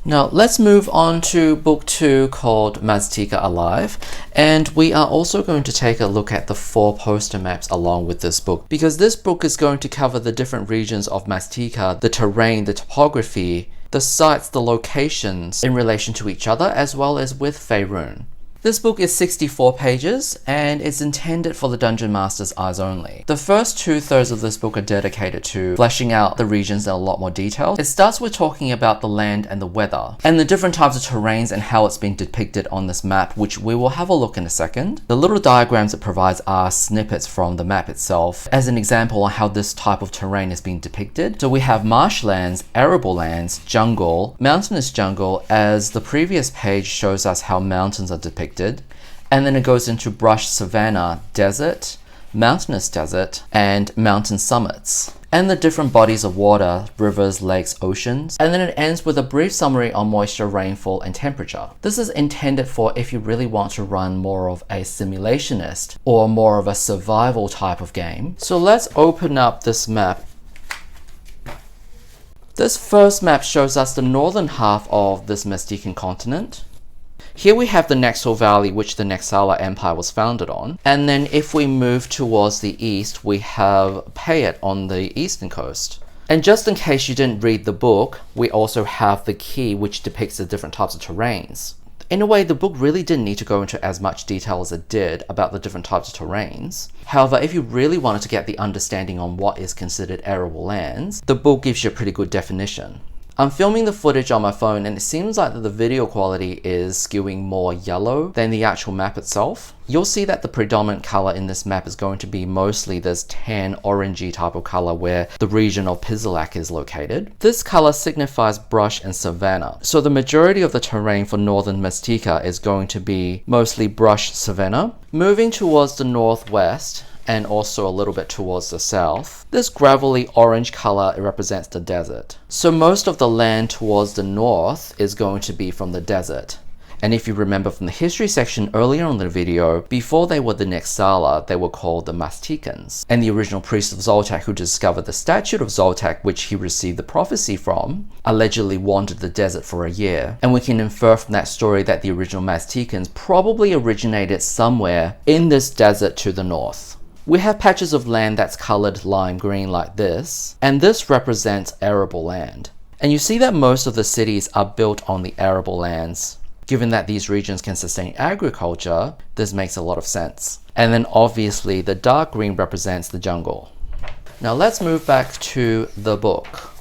Now let's move on to book 2, called Maztica Alive, and we are also going to take a look at the 4 poster maps along with this book, because this book is going to cover the different regions of Maztica, the terrain, the topography, the sites, the locations in relation to each other, as well as with Faerun. This book is 64 pages and it's intended for the Dungeon Master's eyes only. The first 2/3 of this book are dedicated to fleshing out the regions in a lot more detail. It starts with talking about the land and the weather, and the different types of terrains and how it's been depicted on this map, which we will have a look in a second. The little diagrams it provides are snippets from the map itself, as an example on how this type of terrain is being depicted. So we have marshlands, arable lands, jungle, mountainous jungle, as the previous page shows us how mountains are depicted. And then it goes into brush savanna, desert, mountainous desert, and mountain summits, and the different bodies of water, rivers, lakes, oceans. And then it ends with a brief summary on moisture, rainfall, and temperature. This is intended for if you really want to run more of a simulationist or more of a survival type of game. So let's open up this map. This first map shows us the northern half of this Maztican continent. Here we have the Nexal Valley, which the Nexala Empire was founded on. And then if we move towards the east, we have Payet on the eastern coast. And just in case you didn't read the book, we also have the key, which depicts the different types of terrains. In a way, the book really didn't need to go into as much detail as it did about the different types of terrains. However, if you really wanted to get the understanding on what is considered arable lands, the book gives you a pretty good definition. I'm filming the footage on my phone and it seems like the video quality is skewing more yellow than the actual map itself. You'll see that the predominant color in this map is going to be mostly this tan orangey type of color where the region of Pizilak is located. This color signifies brush and savanna. So the majority of the terrain for northern Maztica is going to be mostly brush savanna. Moving towards the northwest, and also a little bit towards the south, this gravelly orange color represents the desert. So most of the land towards the north is going to be from the desert. And if you remember from the history section earlier in the video, before they were the Nexala, they were called the Mazticans. And the original priest of Zoltek who discovered the statue of Zoltek, which he received the prophecy from, allegedly wandered the desert for a year. And we can infer from that story that the original Mazticans probably originated somewhere in this desert to the north. We have patches of land that's colored lime green like this, and this represents arable land. And you see that most of the cities are built on the arable lands. Given that these regions can sustain agriculture, this makes a lot of sense. And then obviously the dark green represents the jungle. Now let's move back to the book.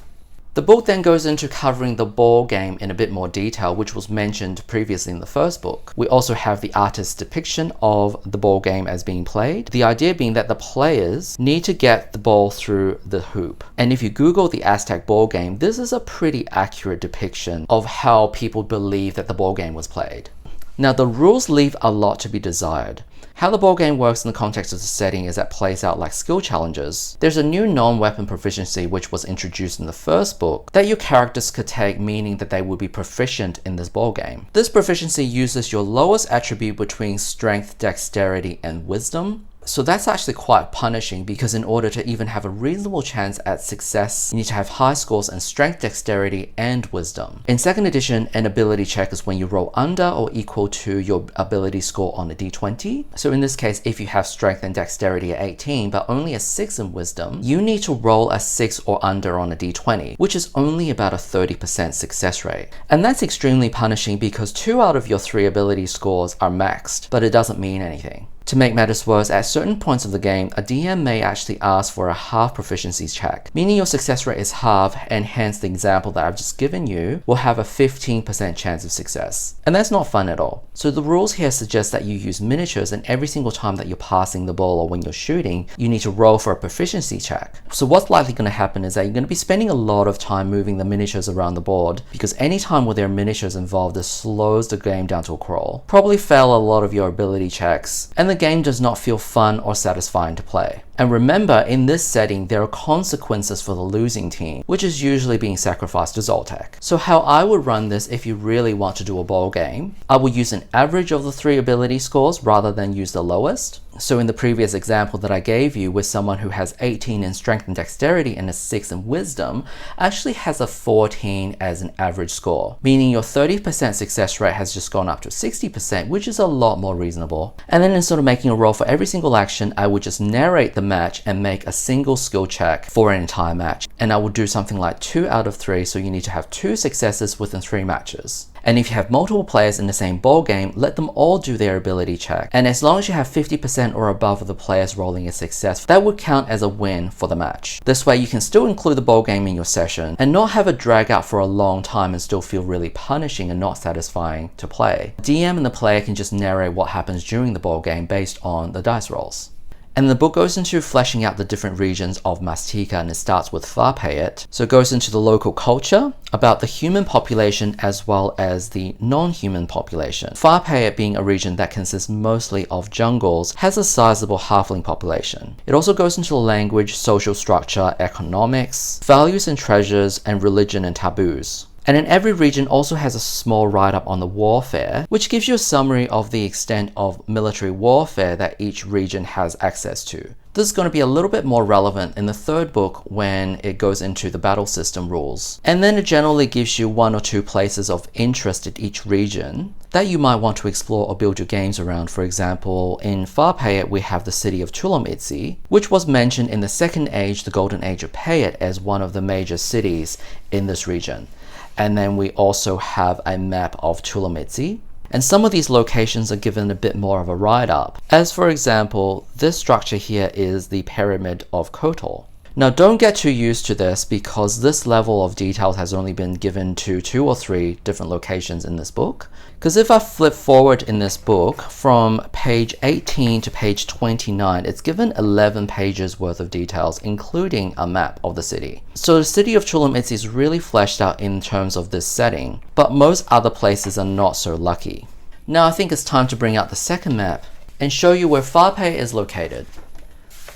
The book then goes into covering the ball game in a bit more detail, which was mentioned previously in the first book. We also have the artist's depiction of the ball game as being played. The idea being that the players need to get the ball through the hoop. And if you Google the Aztec ball game, this is a pretty accurate depiction of how people believe that the ball game was played. Now the rules leave a lot to be desired. How the ball game works in the context of the setting is that it plays out like skill challenges. There's a new non-weapon proficiency which was introduced in the first book that your characters could take, meaning that they would be proficient in this ball game. This proficiency uses your lowest attribute between strength, dexterity, and wisdom. So that's actually quite punishing because in order to even have a reasonable chance at success, you need to have high scores in strength, dexterity, and wisdom. In 2nd edition, an ability check is when you roll under or equal to your ability score on a d20. So in this case, if you have strength and dexterity at 18, but only a 6 in wisdom, you need to roll a 6 or under on a d20, which is only about a 30% success rate. And that's extremely punishing because 2 out of your 3 ability scores are maxed, but it doesn't mean anything. To make matters worse, at certain points of the game, a DM may actually ask for a half proficiencies check, meaning your success rate is half, and hence the example that I've just given you will have a 15% chance of success. And that's not fun at all. So the rules here suggest that you use miniatures, and every single time that you're passing the ball or when you're shooting, you need to roll for a proficiency check. So what's likely going to happen is that you're going to be spending a lot of time moving the miniatures around the board, because any time where there are miniatures involved, this slows the game down to a crawl. Probably fail a lot of your ability checks, and the game does not feel fun or satisfying to play. And remember, in this setting, there are consequences for the losing team, which is usually being sacrificed to Zoltek. So how I would run this if you really want to do a ball game, I would use an average of the 3 ability scores rather than use the lowest. So in the previous example that I gave you with someone who has 18 in strength and dexterity and a 6 in wisdom, actually has a 14 as an average score, meaning your 30% success rate has just gone up to 60%, which is a lot more reasonable. And then instead of making a roll for every single action, I would just narrate the match and make a single skill check for an entire match. And I would do something like 2 out of 3, so you need to have 2 successes within 3 matches. And if you have multiple players in the same ball game, let them all do their ability check. And as long as you have 50% or above of the players rolling a success, that would count as a win for the match. This way you can still include the ball game in your session and not have it drag out for a long time and still feel really punishing and not satisfying to play. DM and the player can just narrate what happens during the ball game based on the dice rolls. And the book goes into fleshing out the different regions of Maztica, and it starts with Faerun. So it goes into the local culture, about the human population as well as the non-human population. Faerun, being a region that consists mostly of jungles, has a sizable halfling population. It also goes into the language, social structure, economics, values and treasures, and religion and taboos. And in every region also has a small write-up on the warfare, which gives you a summary of the extent of military warfare that each region has access to. This is going to be a little bit more relevant in the 3rd book when it goes into the battle system rules. And then it generally gives you 1 or 2 places of interest in each region that you might want to explore or build your games around. For example, in Faerun we have the city of Chulamitzi, which was mentioned in the 2nd Age, the Golden Age of Payet, as one of the major cities in this region. And then we also have a map of Chulamitzi. And some of these locations are given a bit more of a write-up. As for example, this structure here is the Pyramid of Kotor. Now don't get too used to this because this level of detail has only been given to 2 or 3 different locations in this book. Because if I flip forward in this book from page 18 to page 29, it's given 11 pages worth of details, including a map of the city. So the city of Chulamitzi is really fleshed out in terms of this setting, but most other places are not so lucky. Now I think it's time to bring out the 2nd map and show you where Faerun is located.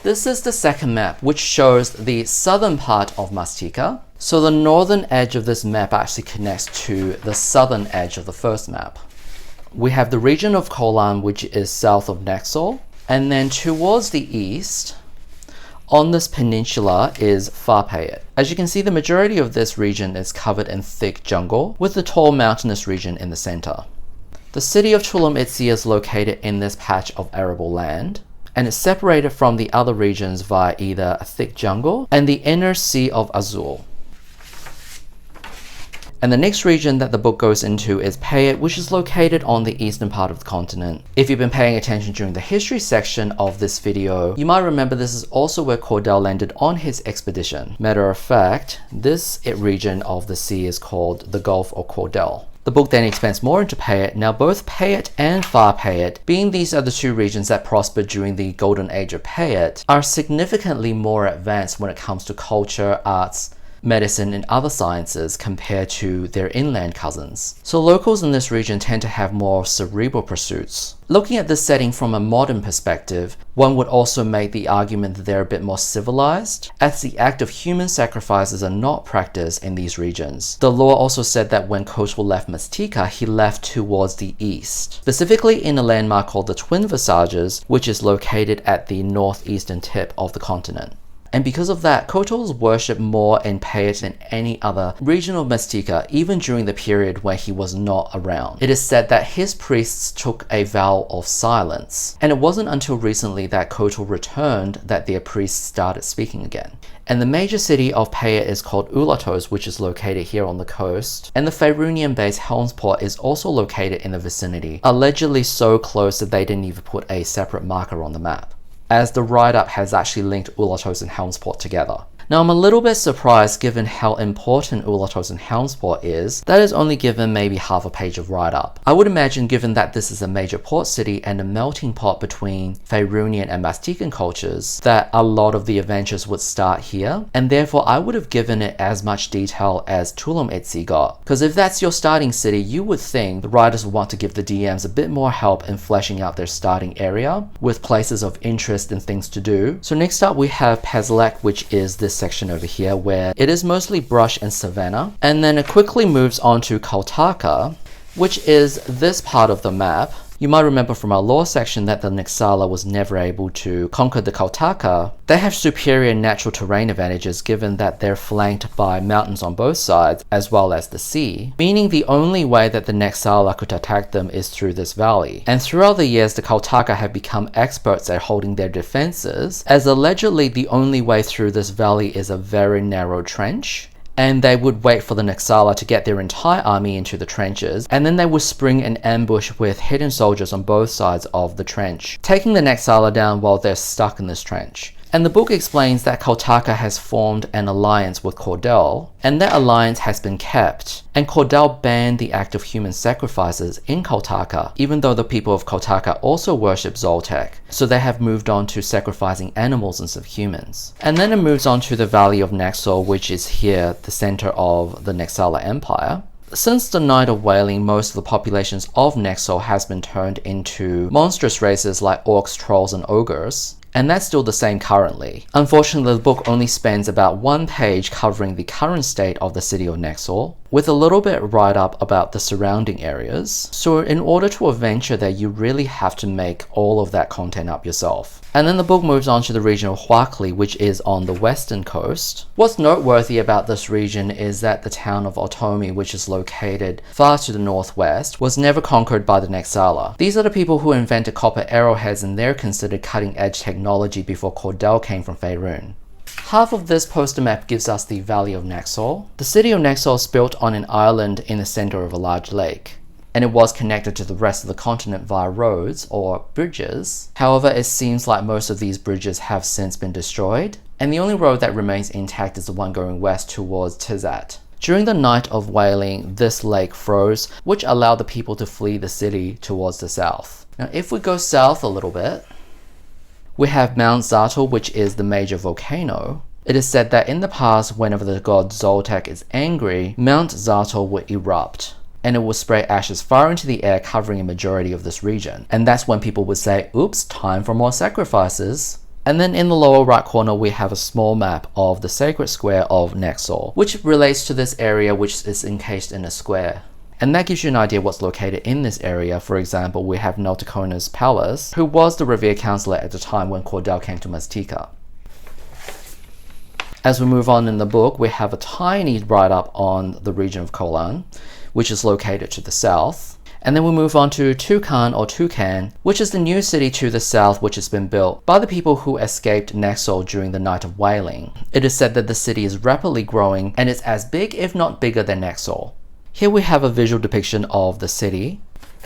This is the 2nd map, which shows the southern part of Maztica. So the northern edge of this map actually connects to the southern edge of the 1st map. We have the region of Kolan, which is south of Nexol, and then towards the east, on this peninsula, is Faerun. As you can see, the majority of this region is covered in thick jungle, with the tall mountainous region in the center. The city of Chulamitzi is located in this patch of arable land, and it's separated from the other regions via either a thick jungle and the inner Sea of Azul. And the next region that the book goes into is Payet, which is located on the eastern part of the continent. If you've been paying attention during the history section of this video, you might remember this is also where Cordell landed on his expedition. Matter of fact, this region of the sea is called the Gulf of Cordell. The book then expands more into Payet. Now both Payet and Faerun, being these are the 2 regions that prospered during the Golden Age of Payet, are significantly more advanced when it comes to culture, arts, medicine, and other sciences compared to their inland cousins. So locals in this region tend to have more cerebral pursuits. Looking at this setting from a modern perspective, one would also make the argument that they're a bit more civilized, as the act of human sacrifices are not practiced in these regions. The lore also said that when Kotal left Maztica, he left towards the east, specifically in a landmark called the Twin Visages, which is located at the northeastern tip of the continent. And because of that, Kotal worshipped more in Payet than any other region of Maztica, even during the period where he was not around. It is said that his priests took a vow of silence, and it wasn't until recently that Kotal returned that their priests started speaking again. And the major city of Payet is called Ulatos, which is located here on the coast. And the Faerunian base Helmsport is also located in the vicinity, allegedly so close that they didn't even put a separate marker on the map, as the write-up has actually linked Ulatos and Helmsport together. Now, I'm a little bit surprised given how important Ulatos and Helmsport is, that is only given maybe half a page of write-up. I would imagine, given that this is a major port city and a melting pot between Faerunian and Maztican cultures, that a lot of the adventures would start here, and therefore I would have given it as much detail as Tulum Itzi got. Because if that's your starting city, you would think the writers would want to give the DMs a bit more help in fleshing out their starting area with places of interest and things to do. So next up we have Pezlek, which is this section over here where it is mostly brush and savanna, and then it quickly moves on to Kaltaka, which is this part of the map. You might remember from our lore section that the Nexala was never able to conquer the Kaltaka. They have superior natural terrain advantages given that they're flanked by mountains on both sides as well as the sea, meaning the only way that the Nexala could attack them is through this valley. And throughout the years, the Kaltaka have become experts at holding their defenses, as allegedly the only way through this valley is a very narrow trench. And they would wait for the Nexala to get their entire army into the trenches, and then they would spring an ambush with hidden soldiers on both sides of the trench, taking the Nexala down while they're stuck in this trench. And the book explains that Kaltaka has formed an alliance with Cordell, and that alliance has been kept. And Cordell banned the act of human sacrifices in Kaltaka, even though the people of Kaltaka also worship Zoltek, so they have moved on to sacrificing animals instead of humans. And then it moves on to the Valley of Naxor, which is here, the center of the Nexala Empire. Since the Night of Wailing, most of the populations of Naxor has been turned into monstrous races like orcs, trolls, and ogres. And that's still the same currently. Unfortunately, the book only spends about one page covering the current state of the city of Naxor, with a little bit write-up about the surrounding areas. So in order to adventure there, you really have to make all of that content up yourself. And then the book moves on to the region of Huakli, which is on the western coast. What's noteworthy about this region is that the town of Otomi, which is located far to the northwest, was never conquered by the Nexala. These are the people who invented copper arrowheads, and they're considered cutting-edge technology before Cordell came from Faerun. Half of this poster map gives us the Valley of Naxor. The city of Naxor is built on an island in the center of a large lake, and it was connected to the rest of the continent via roads or bridges. However, it seems like most of these bridges have since been destroyed, and the only road that remains intact is the one going west towards Tizat. During the Night of Wailing, this lake froze, which allowed the people to flee the city towards the south. Now, if we go south a little bit, we have Mount Zartal, which is the major volcano. It is said that in the past, whenever the god Zoltek is angry, Mount Zartal would erupt, and it would spray ashes far into the air, covering a majority of this region. And that's when people would say, oops, time for more sacrifices. And then in the lower right corner, we have a small map of the sacred square of Naxor, which relates to this area which is encased in a square. And that gives you an idea what's located in this area. For example, we have Nalticona's palace, who was the revered counselor at the time when Cordell came to Maztica. As we move on in the book, we have a tiny write-up on the region of Kolan, which is located to the south. And then we move on to Tukan or Tukan, which is the new city to the south, which has been built by the people who escaped Naxor during the Night of Wailing. It is said that the city is rapidly growing, and it's as big, if not bigger, than Naxor. Here we have a visual depiction of the city,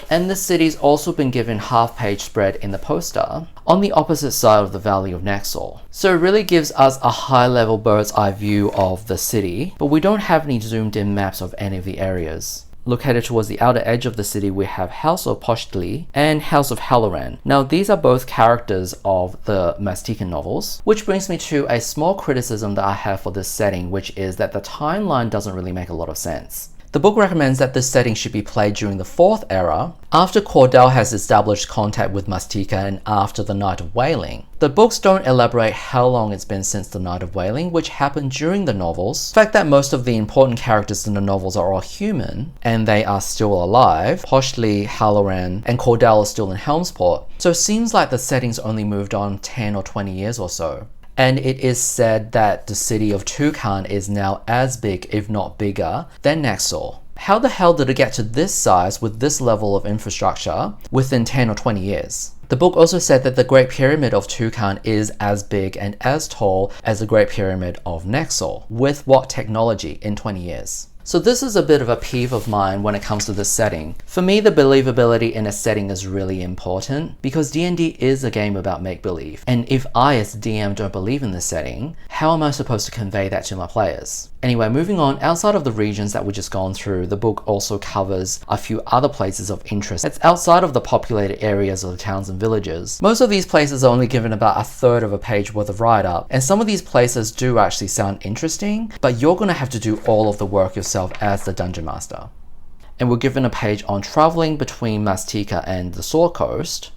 and the city's also been given half-page spread in the poster on the opposite side of the Valley of Naxor. So it really gives us a high-level bird's eye view of the city, but we don't have any zoomed-in maps of any of the areas. Located towards the outer edge of the city, we have House of Poshtli and House of Halloran. Now, these are both characters of the Maztica novels, which brings me to a small criticism that I have for this setting, which is that the timeline doesn't really make a lot of sense. The book recommends that this setting should be played during the 4th era, after Cordell has established contact with Maztica and after the Night of Wailing. The books don't elaborate how long it's been since the Night of Wailing, which happened during the novels. The fact that most of the important characters in the novels are all human, and they are still alive, Poshtli, Halloran, and Cordell are still in Helmsport, so it seems like the setting's only moved on 10 or 20 years or so. And it is said that the city of Toucan is now as big, if not bigger, than Naxor. How the hell did it get to this size with this level of infrastructure within 10 or 20 years? The book also said that the Great Pyramid of Toucan is as big and as tall as the Great Pyramid of Naxor. With what technology in 20 years? So this is a bit of a peeve of mine when it comes to this setting. For me, the believability in a setting is really important because D&D is a game about make-believe. And if I as DM don't believe in this setting, how am I supposed to convey that to my players? Anyway, moving on, outside of the regions that we just gone through, the book also covers a few other places of interest that's outside of the populated areas of the towns and villages. Most of these places are only given about a third of a page worth of write-up, and some of these places do actually sound interesting, but you're going to have to do all of the work yourself as the Dungeon Master. And we're given a page on traveling between Maztica and the Sword Coast,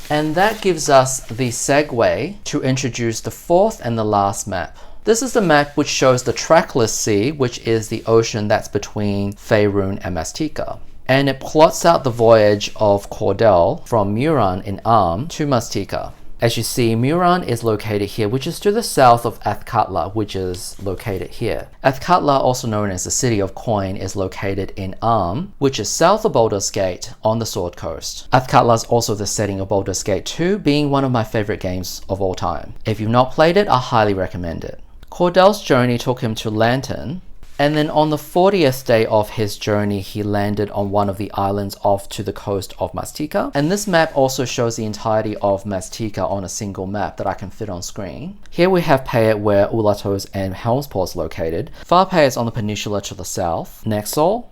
and that gives us the segue to introduce the 4th and the last map. This is the map which shows the trackless sea, which is the ocean that's between Faerun and Maztica. And it plots out the voyage of Cordell from Muran in Arm to Maztica. As you see, Muran is located here, which is to the south of Athkatla, which is located here. Athkatla, also known as the City of Coin, is located in Arm, which is south of Baldur's Gate on the Sword Coast. Athkatla is also the setting of Baldur's Gate 2, being one of my favorite games of all time. If you've not played it, I highly recommend it. Cordell's journey took him to Lantern, and then on the 40th day of his journey, he landed on one of the islands off to the coast of Maztica. And this map also shows the entirety of Maztica on a single map that I can fit on screen. Here we have Payet, where Ulatos and Helmsport is located. Far Payet is on the peninsula to the south. Nexol,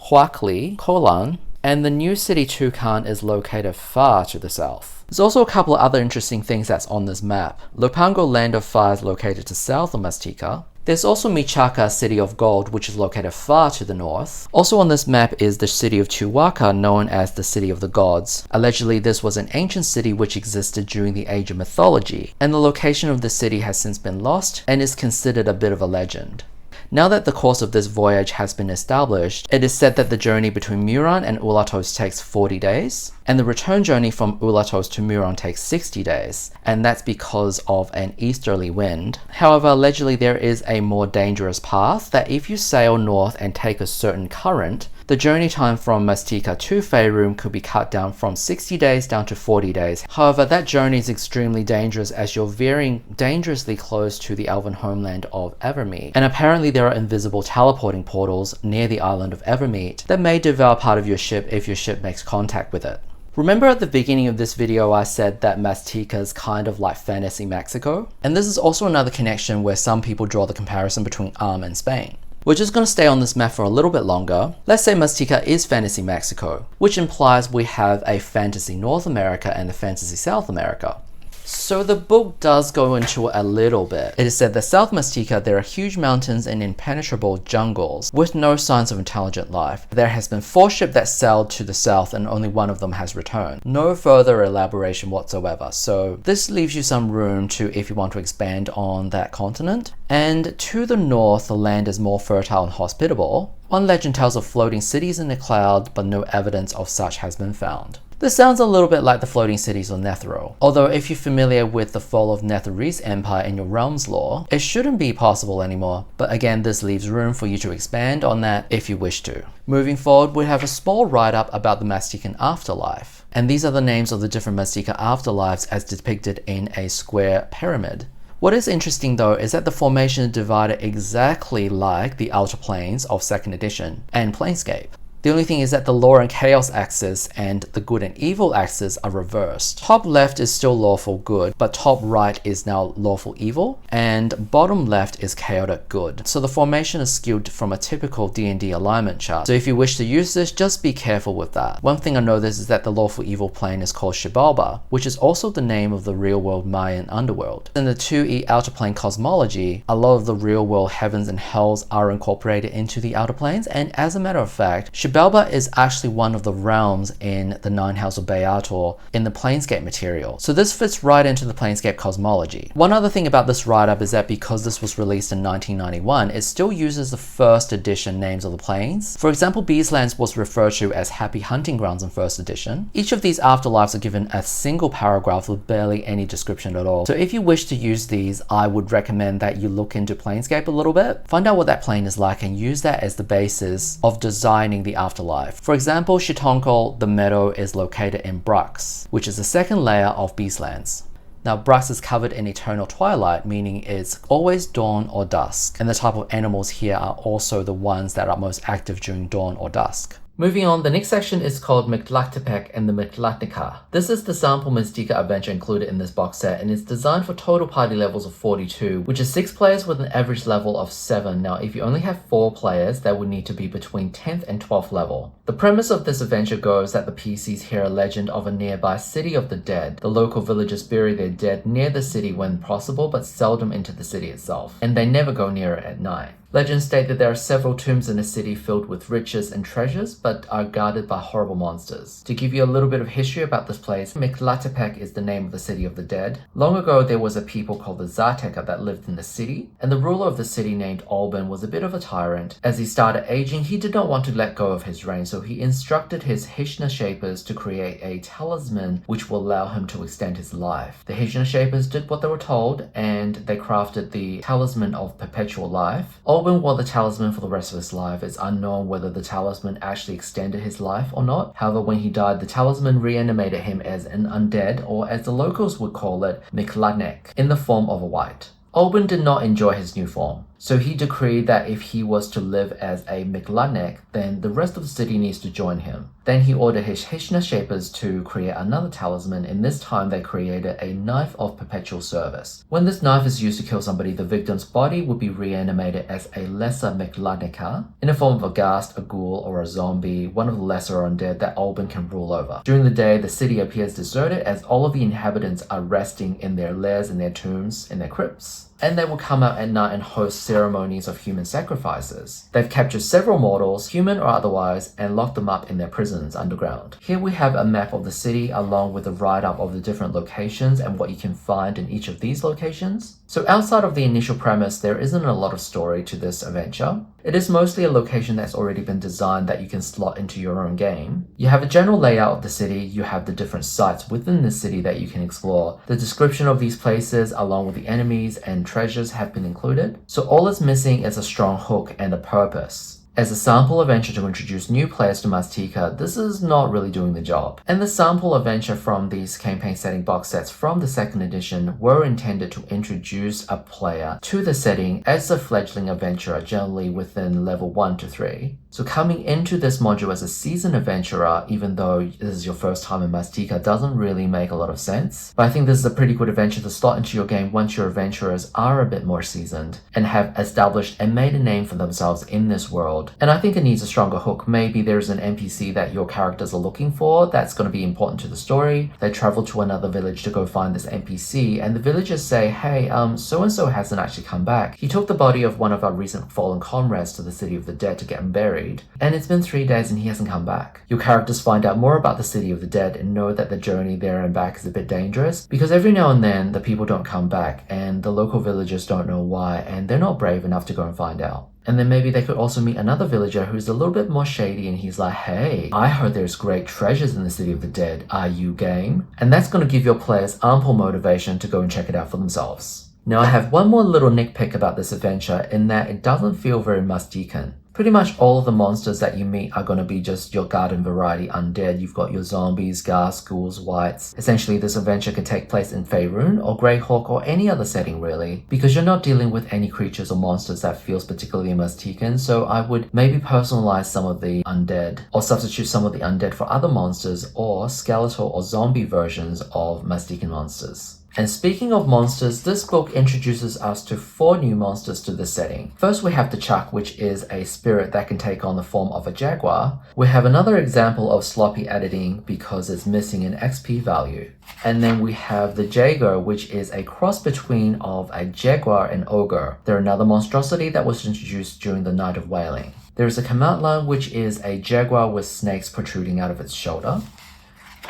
Huakli, Kolan, and the new city Toucan is located far to the south. There's also a couple of other interesting things that's on this map. Lopango Land of Fire is located to south of Maztica. There's also Michaka, City of Gold, which is located far to the north. Also on this map is the city of Chihuahua, known as the City of the Gods. Allegedly, this was an ancient city which existed during the Age of Mythology, and the location of the city has since been lost and is considered a bit of a legend. Now that the course of this voyage has been established, it is said that the journey between Muran and Ulatos takes 40 days, and the return journey from Ulatos to Muran takes 60 days, and that's because of an easterly wind. However, allegedly there is a more dangerous path that if you sail north and take a certain current, the journey time from Maztica to Faerun could be cut down from 60 days down to 40 days. However, that journey is extremely dangerous as you're veering dangerously close to the elven homeland of Evermeet. And apparently there are invisible teleporting portals near the island of Evermeet that may devour part of your ship if your ship makes contact with it. Remember at the beginning of this video I said that Maztica is kind of like Fantasy Mexico? And this is also another connection where some people draw the comparison between Arm and Spain. We're just going to stay on this map for a little bit longer. Let's say Maztica is Fantasy Mexico, which implies we have a Fantasy North America and a Fantasy South America. So the book does go into it a little bit. It is said that South Maztica, there are huge mountains and impenetrable jungles with no signs of intelligent life. There has been 4 ships that sailed to the south and only one of them has returned. No further elaboration whatsoever. So this leaves you some room to, if you want to expand on that continent. And to the north, the land is more fertile and hospitable. One legend tells of floating cities in the clouds, but no evidence of such has been found. This sounds a little bit like the floating cities of Netheril. Although if you're familiar with the fall of Netherese Empire in your Realms lore, it shouldn't be possible anymore. But again, this leaves room for you to expand on that if you wish to. Moving forward, we have a small write-up about the Maztican afterlife. And these are the names of the different Maztica afterlives as depicted in a square pyramid. What is interesting though is that the formation is divided exactly like the Outer Planes of 2nd edition and Planescape. The only thing is that the law and chaos axis and the good and evil axis are reversed. Top left is still lawful good, but top right is now lawful evil, and bottom left is chaotic good. So the formation is skewed from a typical D&D alignment chart. So if you wish to use this, just be careful with that. One thing I noticed is that the lawful evil plane is called Xibalba, which is also the name of the real-world Mayan underworld. In the 2E outer plane cosmology, a lot of the real-world heavens and hells are incorporated into the outer planes, and as a matter of fact, Xibalba is actually one of the realms in the 9 House of Beator in the Planescape material. So this fits right into the Planescape cosmology. One other thing about this write-up is that because this was released in 1991, it still uses the first edition names of the planes. For example, Beastlands was referred to as Happy Hunting Grounds in first edition. Each of these afterlives are given a single paragraph with barely any description at all. So if you wish to use these, I would recommend that you look into Planescape a little bit, find out what that plane is like, and use that as the basis of designing the afterlife. For example, Shitonkol, the meadow, is located in Brux, which is the second layer of Beastlands. Now, Brux is covered in eternal twilight, meaning it's always dawn or dusk, and the type of animals here are also the ones that are most active during dawn or dusk. Moving on, the next section is called Mictlactepec and the Mictlatnica. This is the sample Maztica adventure included in this box set, and it's designed for total party levels of 42, which is 6 players with an average level of 7. Now, if you only have 4 players, that would need to be between 10th and 12th level. The premise of this adventure goes that the PCs hear a legend of a nearby city of the dead. The local villagers bury their dead near the city when possible, but seldom into the city itself, and they never go near it at night. Legends state that there are several tombs in the city filled with riches and treasures, but are guarded by horrible monsters. To give you a little bit of history about this place, Mictlatepec is the name of the city of the dead. Long ago, there was a people called the Zarteka that lived in the city, and the ruler of the city named Alban was a bit of a tyrant. As he started aging, he did not want to let go of his reign, so he instructed his Hishna Shapers to create a talisman which will allow him to extend his life. The Hishna Shapers did what they were told, and they crafted the Talisman of Perpetual Life. Alban wore the talisman for the rest of his life. It's unknown whether the talisman actually extended his life or not. However, when he died, the talisman reanimated him as an undead, or as the locals would call it, Mictlatnek, in the form of a wight. Alban did not enjoy his new form, so he decreed that if he was to live as a Mictlatnek, then the rest of the city needs to join him. Then he ordered his Hishna Shapers to create another talisman, and this time they created a knife of perpetual service. When this knife is used to kill somebody, the victim's body would be reanimated as a lesser Mictlatneka, in the form of a ghast, a ghoul, or a zombie, one of the lesser undead that Alban can rule over. During the day, the city appears deserted as all of the inhabitants are resting in their lairs, in their tombs, in their crypts. And they will come out at night and host ceremonies of human sacrifices. They've captured several mortals, human or otherwise, and locked them up in their prisons underground. Here we have a map of the city along with a write-up of the different locations and what you can find in each of these locations. So outside of the initial premise, there isn't a lot of story to this adventure. It is mostly a location that's already been designed that you can slot into your own game. You have a general layout of the city, you have the different sites within the city that you can explore. The description of these places along with the enemies and treasures have been included. So all it's missing is a strong hook and a purpose. As a sample adventure to introduce new players to Maztica, this is not really doing the job. And the sample adventure from these campaign setting box sets from the second edition were intended to introduce a player to the setting as a fledgling adventurer, generally within level 1 to 3. So coming into this module as a seasoned adventurer, even though this is your first time in Maztica, doesn't really make a lot of sense. But I think this is a pretty good adventure to slot into your game once your adventurers are a bit more seasoned and have established and made a name for themselves in this world. And I think it needs a stronger hook. Maybe there's an NPC that your characters are looking for that's going to be important to the story. They travel to another village to go find this NPC, and the villagers say, hey, so-and-so hasn't actually come back. He took the body of one of our recent fallen comrades to the city of the dead to get him buried, and it's been 3 days and he hasn't come back. Your characters find out more about the city of the dead and know that the journey there and back is a bit dangerous, because every now and then the people don't come back and the local villagers don't know why, and they're not brave enough to go and find out. And then maybe they could also meet another villager who's a little bit more shady, and he's like, hey, I heard there's great treasures in the city of the dead. Are you game? And that's going to give your players ample motivation to go and check it out for themselves. Now I have one more little nitpick about this adventure, in that it doesn't feel very Maztican. Pretty much all of the monsters that you meet are going to be just your garden variety undead. You've got your zombies, ghast, ghouls, wights. Essentially, this adventure can take place in Faerun or Greyhawk or any other setting really, because you're not dealing with any creatures or monsters that feels particularly Maztican, so I would maybe personalize some of the undead or substitute some of the undead for other monsters or skeletal or zombie versions of Maztican monsters. And speaking of monsters, this book introduces us to 4 new monsters to this setting. First we have the Chuck, which is a spirit that can take on the form of a jaguar. We have another example of sloppy editing because it's missing an XP value. And then we have the Jaeger, which is a cross between of a jaguar and ogre. They're another monstrosity that was introduced during the Night of Wailing. There's a Kamatlan, which is a jaguar with snakes protruding out of its shoulder.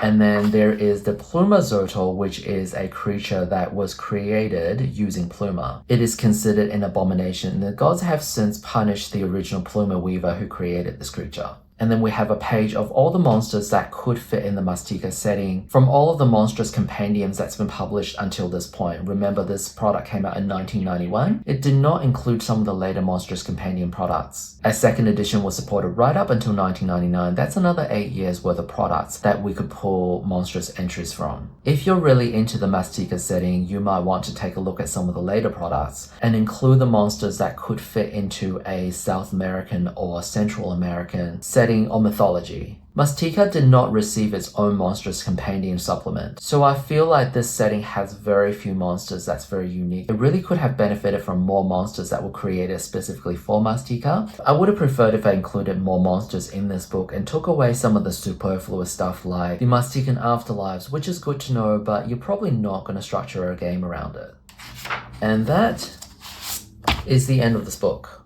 And then there is the Pluma Zertal, which is a creature that was created using Pluma. It is considered an abomination. The gods have since punished the original Pluma Weaver who created this creature. And then we have a page of all the monsters that could fit in the Maztica setting from all of the monstrous compendiums that's been published until this point. Remember, this product came out in 1991. It did not include some of the later monstrous compendium products. A second edition was supported right up until 1999. That's another 8 years worth of products that we could pull monstrous entries from. If you're really into the Maztica setting, you might want to take a look at some of the later products and include the monsters that could fit into a South American or Central American setting or mythology. Maztica did not receive its own monstrous compendium supplement, so I feel like this setting has very few monsters that's very unique. It really could have benefited from more monsters that were created specifically for Maztica. I would have preferred if I included more monsters in this book and took away some of the superfluous stuff like the Maztican afterlives, which is good to know, but you're probably not going to structure a game around it. And that is the end of this book.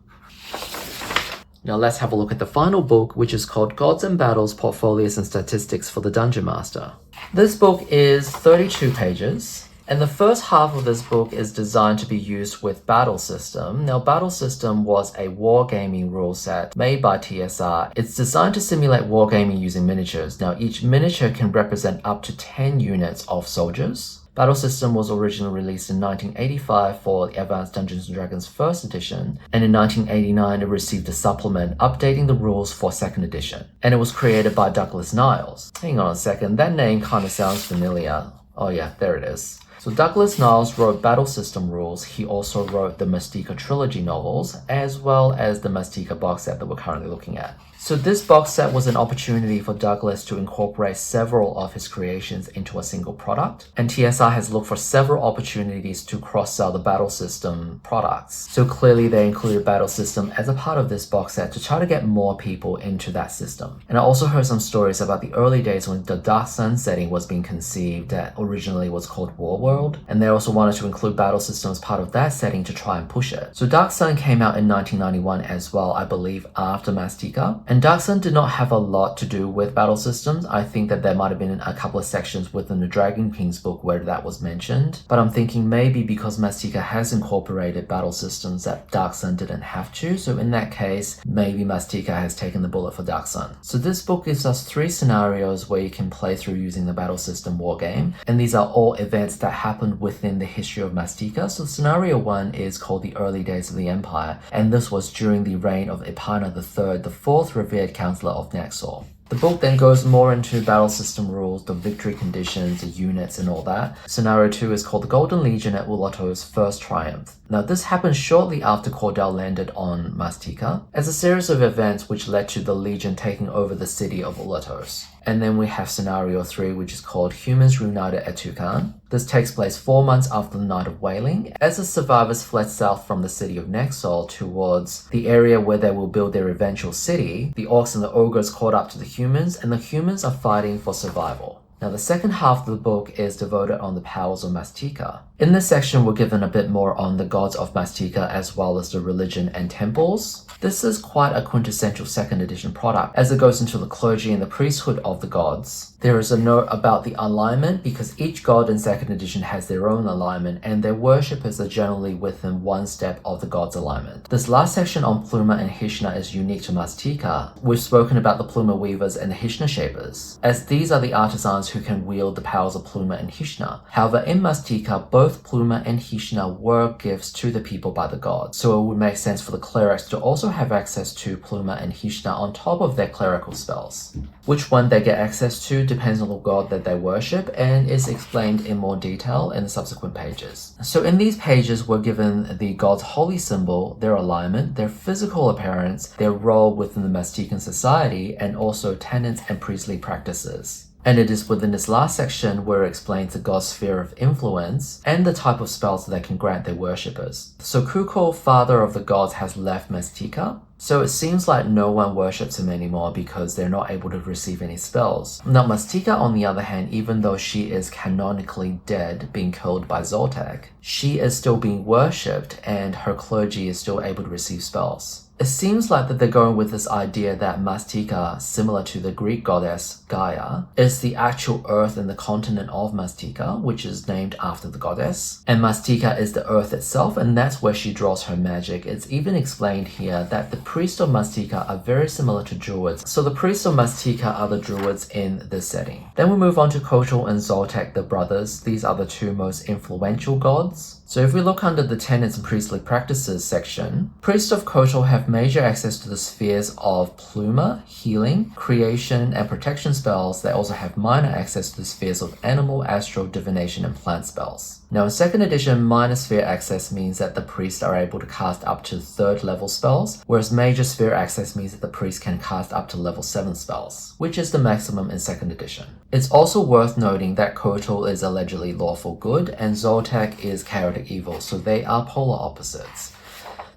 Now let's have a look at the final book, which is called Gods and Battles, Portfolios and Statistics for the Dungeon Master. This book is 32 pages, and the first half of this book is designed to be used with Battlesystem. Now Battlesystem was a wargaming rule set made by TSR. It's designed to simulate wargaming using miniatures. Now each miniature can represent up to 10 units of soldiers. Battlesystem was originally released in 1985 for the Advanced Dungeons & Dragons 1st edition, and in 1989 it received a supplement updating the rules for 2nd edition. And it was created by Douglas Niles. Hang on a second, that name kind of sounds familiar. Oh yeah, there it is. So Douglas Niles wrote Battlesystem rules. He also wrote the Maztica trilogy novels, as well as the Maztica box set that we're currently looking at. So this box set was an opportunity for Douglas to incorporate several of his creations into a single product, and TSR has looked for several opportunities to cross-sell the Battlesystem products. So clearly they included Battlesystem as a part of this box set to try to get more people into that system. And I also heard some stories about the early days when the Dark Sun setting was being conceived that originally was called Warworld, and they also wanted to include Battlesystem as part of that setting to try and push it. So Dark Sun came out in 1991 as well, I believe, after Maztica. And Dark Sun did not have a lot to do with battle systems. I think that there might have been a couple of sections within the Dragon King's book where that was mentioned. But I'm thinking maybe because Maztica has incorporated battle systems that Dark Sun didn't have to. So in that case, maybe Maztica has taken the bullet for Dark Sun. So this book gives us 3 scenarios where you can play through using the battle system war game. And these are all events that happened within the history of Maztica. So scenario 1 is called the early days of the Empire. And this was during the reign of Epana III, the 4th revered counselor of Naxor. The book then goes more into battle system rules, the victory conditions, the units and all that. Scenario 2 is called the Golden Legion at Ulato's first triumph. Now this happened shortly after Cordell landed on Maztica, as a series of events which led to the Legion taking over the city of Ulatos. And then we have scenario 3, which is called Humans Reunited at Tucan. This takes place 4 months after the Night of Wailing, as the survivors fled south from the city of Naxor towards the area where they will build their eventual city. The orcs and the ogres caught up to the humans, and the humans are fighting for survival. Now the second half of the book is devoted on the powers of Maztica. In this section, we're given a bit more on the gods of Maztica as well as the religion and temples. This is quite a quintessential 2nd edition product as it goes into the clergy and the priesthood of the gods. There is a note about the alignment because each god in 2nd edition has their own alignment and their worshippers are generally within one step of the god's alignment. This last section on Pluma and Hishna is unique to Maztica. We've spoken about the Pluma weavers and the Hishna shapers, as these are the artisans who can wield the powers of Pluma and Hishna. However, in Maztica, both both Pluma and Hishna were gifts to the people by the gods, so it would make sense for the clerics to also have access to Pluma and Hishna on top of their clerical spells. Which one they get access to depends on the god that they worship and is explained in more detail in the subsequent pages. So in these pages, we're given the god's holy symbol, their alignment, their physical appearance, their role within the Maztican society, and also tenets and priestly practices. And it is within this last section where it explains the god's sphere of influence and the type of spells that they can grant their worshippers. So Kukul, father of the gods, has left Maztica, so it seems like no one worships him anymore because they're not able to receive any spells. Now Maztica, on the other hand, even though she is canonically dead, being killed by Zoltek, she is still being worshipped and her clergy is still able to receive spells. It seems like that they're going with this idea that Maztica, similar to the Greek goddess Gaia, is the actual earth and the continent of Maztica, which is named after the goddess. And Maztica is the earth itself, and that's where she draws her magic. It's even explained here that the priests of Maztica are very similar to druids. So the priests of Maztica are the druids in this setting. Then we move on to Kotal and Zoltek, the brothers. These are the two most influential gods. So if we look under the tenets and priestly practices section, priests of Kotal have major access to the spheres of Pluma, healing, creation, and protection spells. They also have minor access to the spheres of animal, astral, divination, and plant spells. Now in 2nd edition, minor sphere access means that the priests are able to cast up to 3rd level spells, whereas major sphere access means that the priest can cast up to level 7 spells, which is the maximum in 2nd edition. It's also worth noting that Kotal is allegedly lawful good and Zoltek is chaotic evil, so they are polar opposites.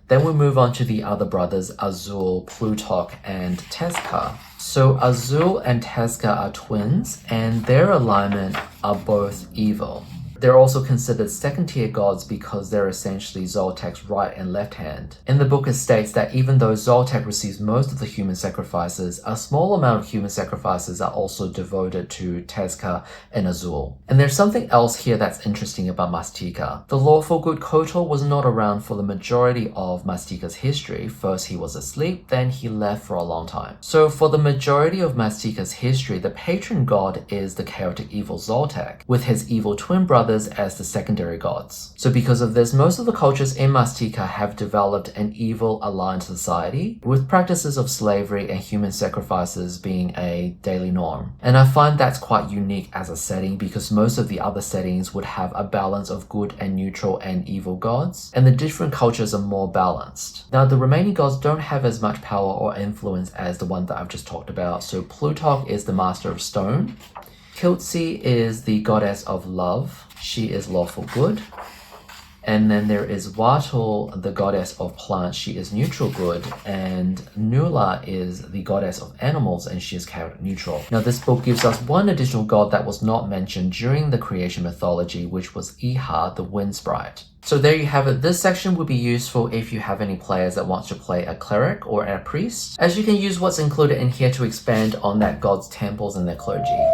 Then we move on to the other brothers, Azul, Plutarch, and Tezca. So Azul and Tezca are twins, and their alignment are both evil. They're also considered second-tier gods because they're essentially Zoltek's right and left hand. In the book it states that even though Zoltek receives most of the human sacrifices, a small amount of human sacrifices are also devoted to Tezca and Azul. And there's something else here that's interesting about Maztica. The lawful good Kotal was not around for the majority of Maztica's history. First he was asleep, then he left for a long time. So for the majority of Maztica's history, the patron god is the chaotic evil Zoltek, with his evil twin brother as the secondary gods. So because of this, most of the cultures in Maztica have developed an evil aligned society, with practices of slavery and human sacrifices being a daily norm. And I find that's quite unique as a setting because most of the other settings would have a balance of good and neutral and evil gods, and the different cultures are more balanced. Now the remaining gods don't have as much power or influence as the one that I've just talked about. So Plutarch is the master of stone, Kiltzi is the goddess of love, she is lawful good. And then there is Watul, the goddess of plants, she is neutral good. And Nula is the goddess of animals and she is chaotic neutral. Now this book gives us one additional god that was not mentioned during the creation mythology, which was Iha, the wind sprite. So there you have it. This section would be useful if you have any players that want to play a cleric or a priest, as you can use what's included in here to expand on that god's temples and their clergy.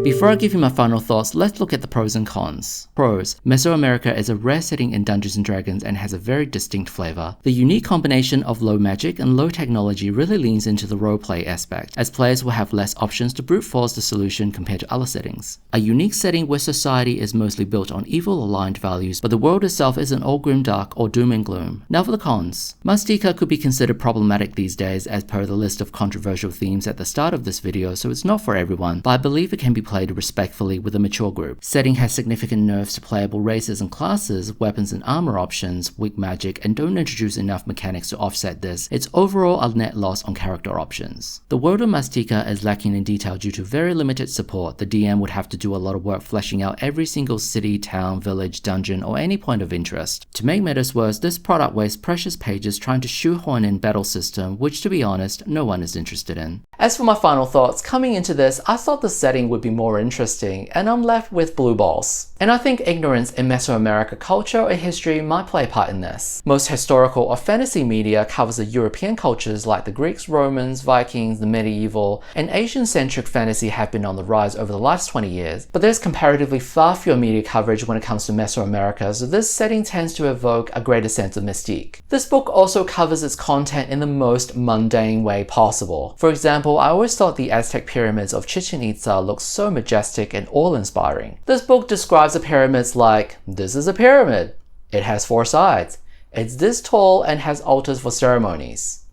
Before I give you my final thoughts, let's look at the pros and cons. Pros: Mesoamerica is a rare setting in Dungeons & Dragons and has a very distinct flavor. The unique combination of low magic and low technology really leans into the roleplay aspect, as players will have less options to brute force the solution compared to other settings. A unique setting where society is mostly built on evil-aligned values, but the world itself isn't all grimdark or doom and gloom. Now for the cons. Maztica could be considered problematic these days as per the list of controversial themes at the start of this video, so it's not for everyone, but I believe it can be played respectfully with a mature group. Setting has significant nerfs to playable races and classes, weapons and armor options, weak magic, and don't introduce enough mechanics to offset this. It's overall a net loss on character options. The world of Maztica is lacking in detail due to very limited support. The DM would have to do a lot of work fleshing out every single city, town, village, dungeon, or any point of interest. To make matters worse, this product wastes precious pages trying to shoehorn in Battlesystem, which to be honest, no one is interested in. As for my final thoughts, coming into this, I thought the setting would be more interesting, and I'm left with blue balls. And I think ignorance in Mesoamerica culture or history might play a part in this. Most historical or fantasy media covers the European cultures like the Greeks, Romans, Vikings, the medieval, and Asian-centric fantasy have been on the rise over the last 20 years, but there's comparatively far fewer media coverage when it comes to Mesoamerica, so this setting tends to evoke a greater sense of mystique. This book also covers its content in the most mundane way possible. For example, I always thought the Aztec pyramids of Chichen Itza looked so majestic and awe-inspiring. This book describes the pyramids like, this is a pyramid. It has 4 sides. It's this tall and has altars for ceremonies.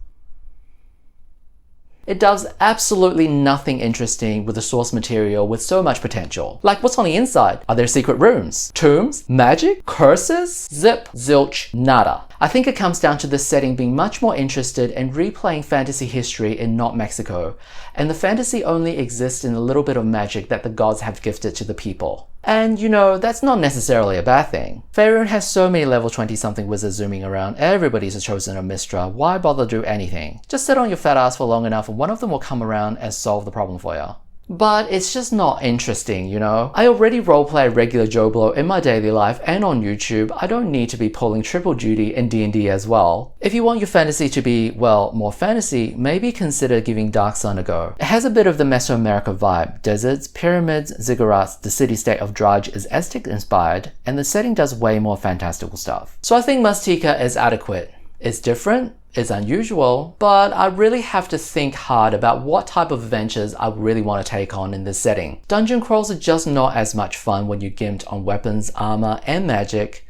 It does absolutely nothing interesting with the source material with so much potential. Like, what's on the inside? Are there secret rooms? Tombs? Magic? Curses? Zip, zilch, nada. I think it comes down to this setting being much more interested in replaying fantasy history in not Mexico, and the fantasy only exists in a little bit of magic that the gods have gifted to the people. And you know, that's not necessarily a bad thing. Faerun has so many level 20-something wizards zooming around, everybody's a chosen of Mistra, why bother do anything? Just sit on your fat ass for long enough and one of them will come around and solve the problem for you. But it's just not interesting, you know? I already roleplay regular Joe Blow in my daily life and on YouTube. I don't need to be pulling triple duty in D&D as well. If you want your fantasy to be, well, more fantasy, maybe consider giving Dark Sun a go. It has a bit of the Mesoamerica vibe. Deserts, pyramids, ziggurats, the city-state of Drudge is Aztec inspired, and the setting does way more fantastical stuff. So I think Maztica is adequate. It's different, it's unusual, but I really have to think hard about what type of adventures I really want to take on in this setting. Dungeon crawls are just not as much fun when you're gimped on weapons, armor, and magic,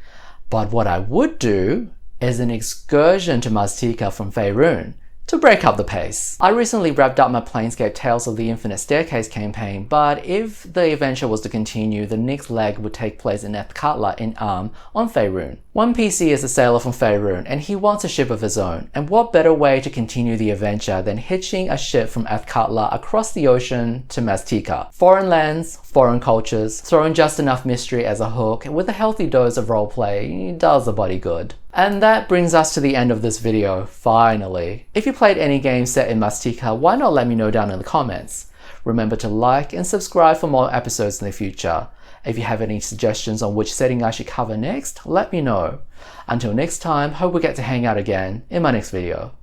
but what I would do is an excursion to Maztica from Faerun to break up the pace. I recently wrapped up my Planescape Tales of the Infinite Staircase campaign, but if the adventure was to continue, the next leg would take place in Athkatla in Arm on Faerun. One PC is a sailor from Faerun, and he wants a ship of his own, and what better way to continue the adventure than hitching a ship from Athkatla across the ocean to Maztica. Foreign lands, foreign cultures, throwing just enough mystery as a hook, with a healthy dose of roleplay does the body good. And that brings us to the end of this video, finally. If you played any games set in Maztica, why not let me know down in the comments? Remember to like and subscribe for more episodes in the future. If you have any suggestions on which setting I should cover next, let me know. Until next time, hope we get to hang out again in my next video.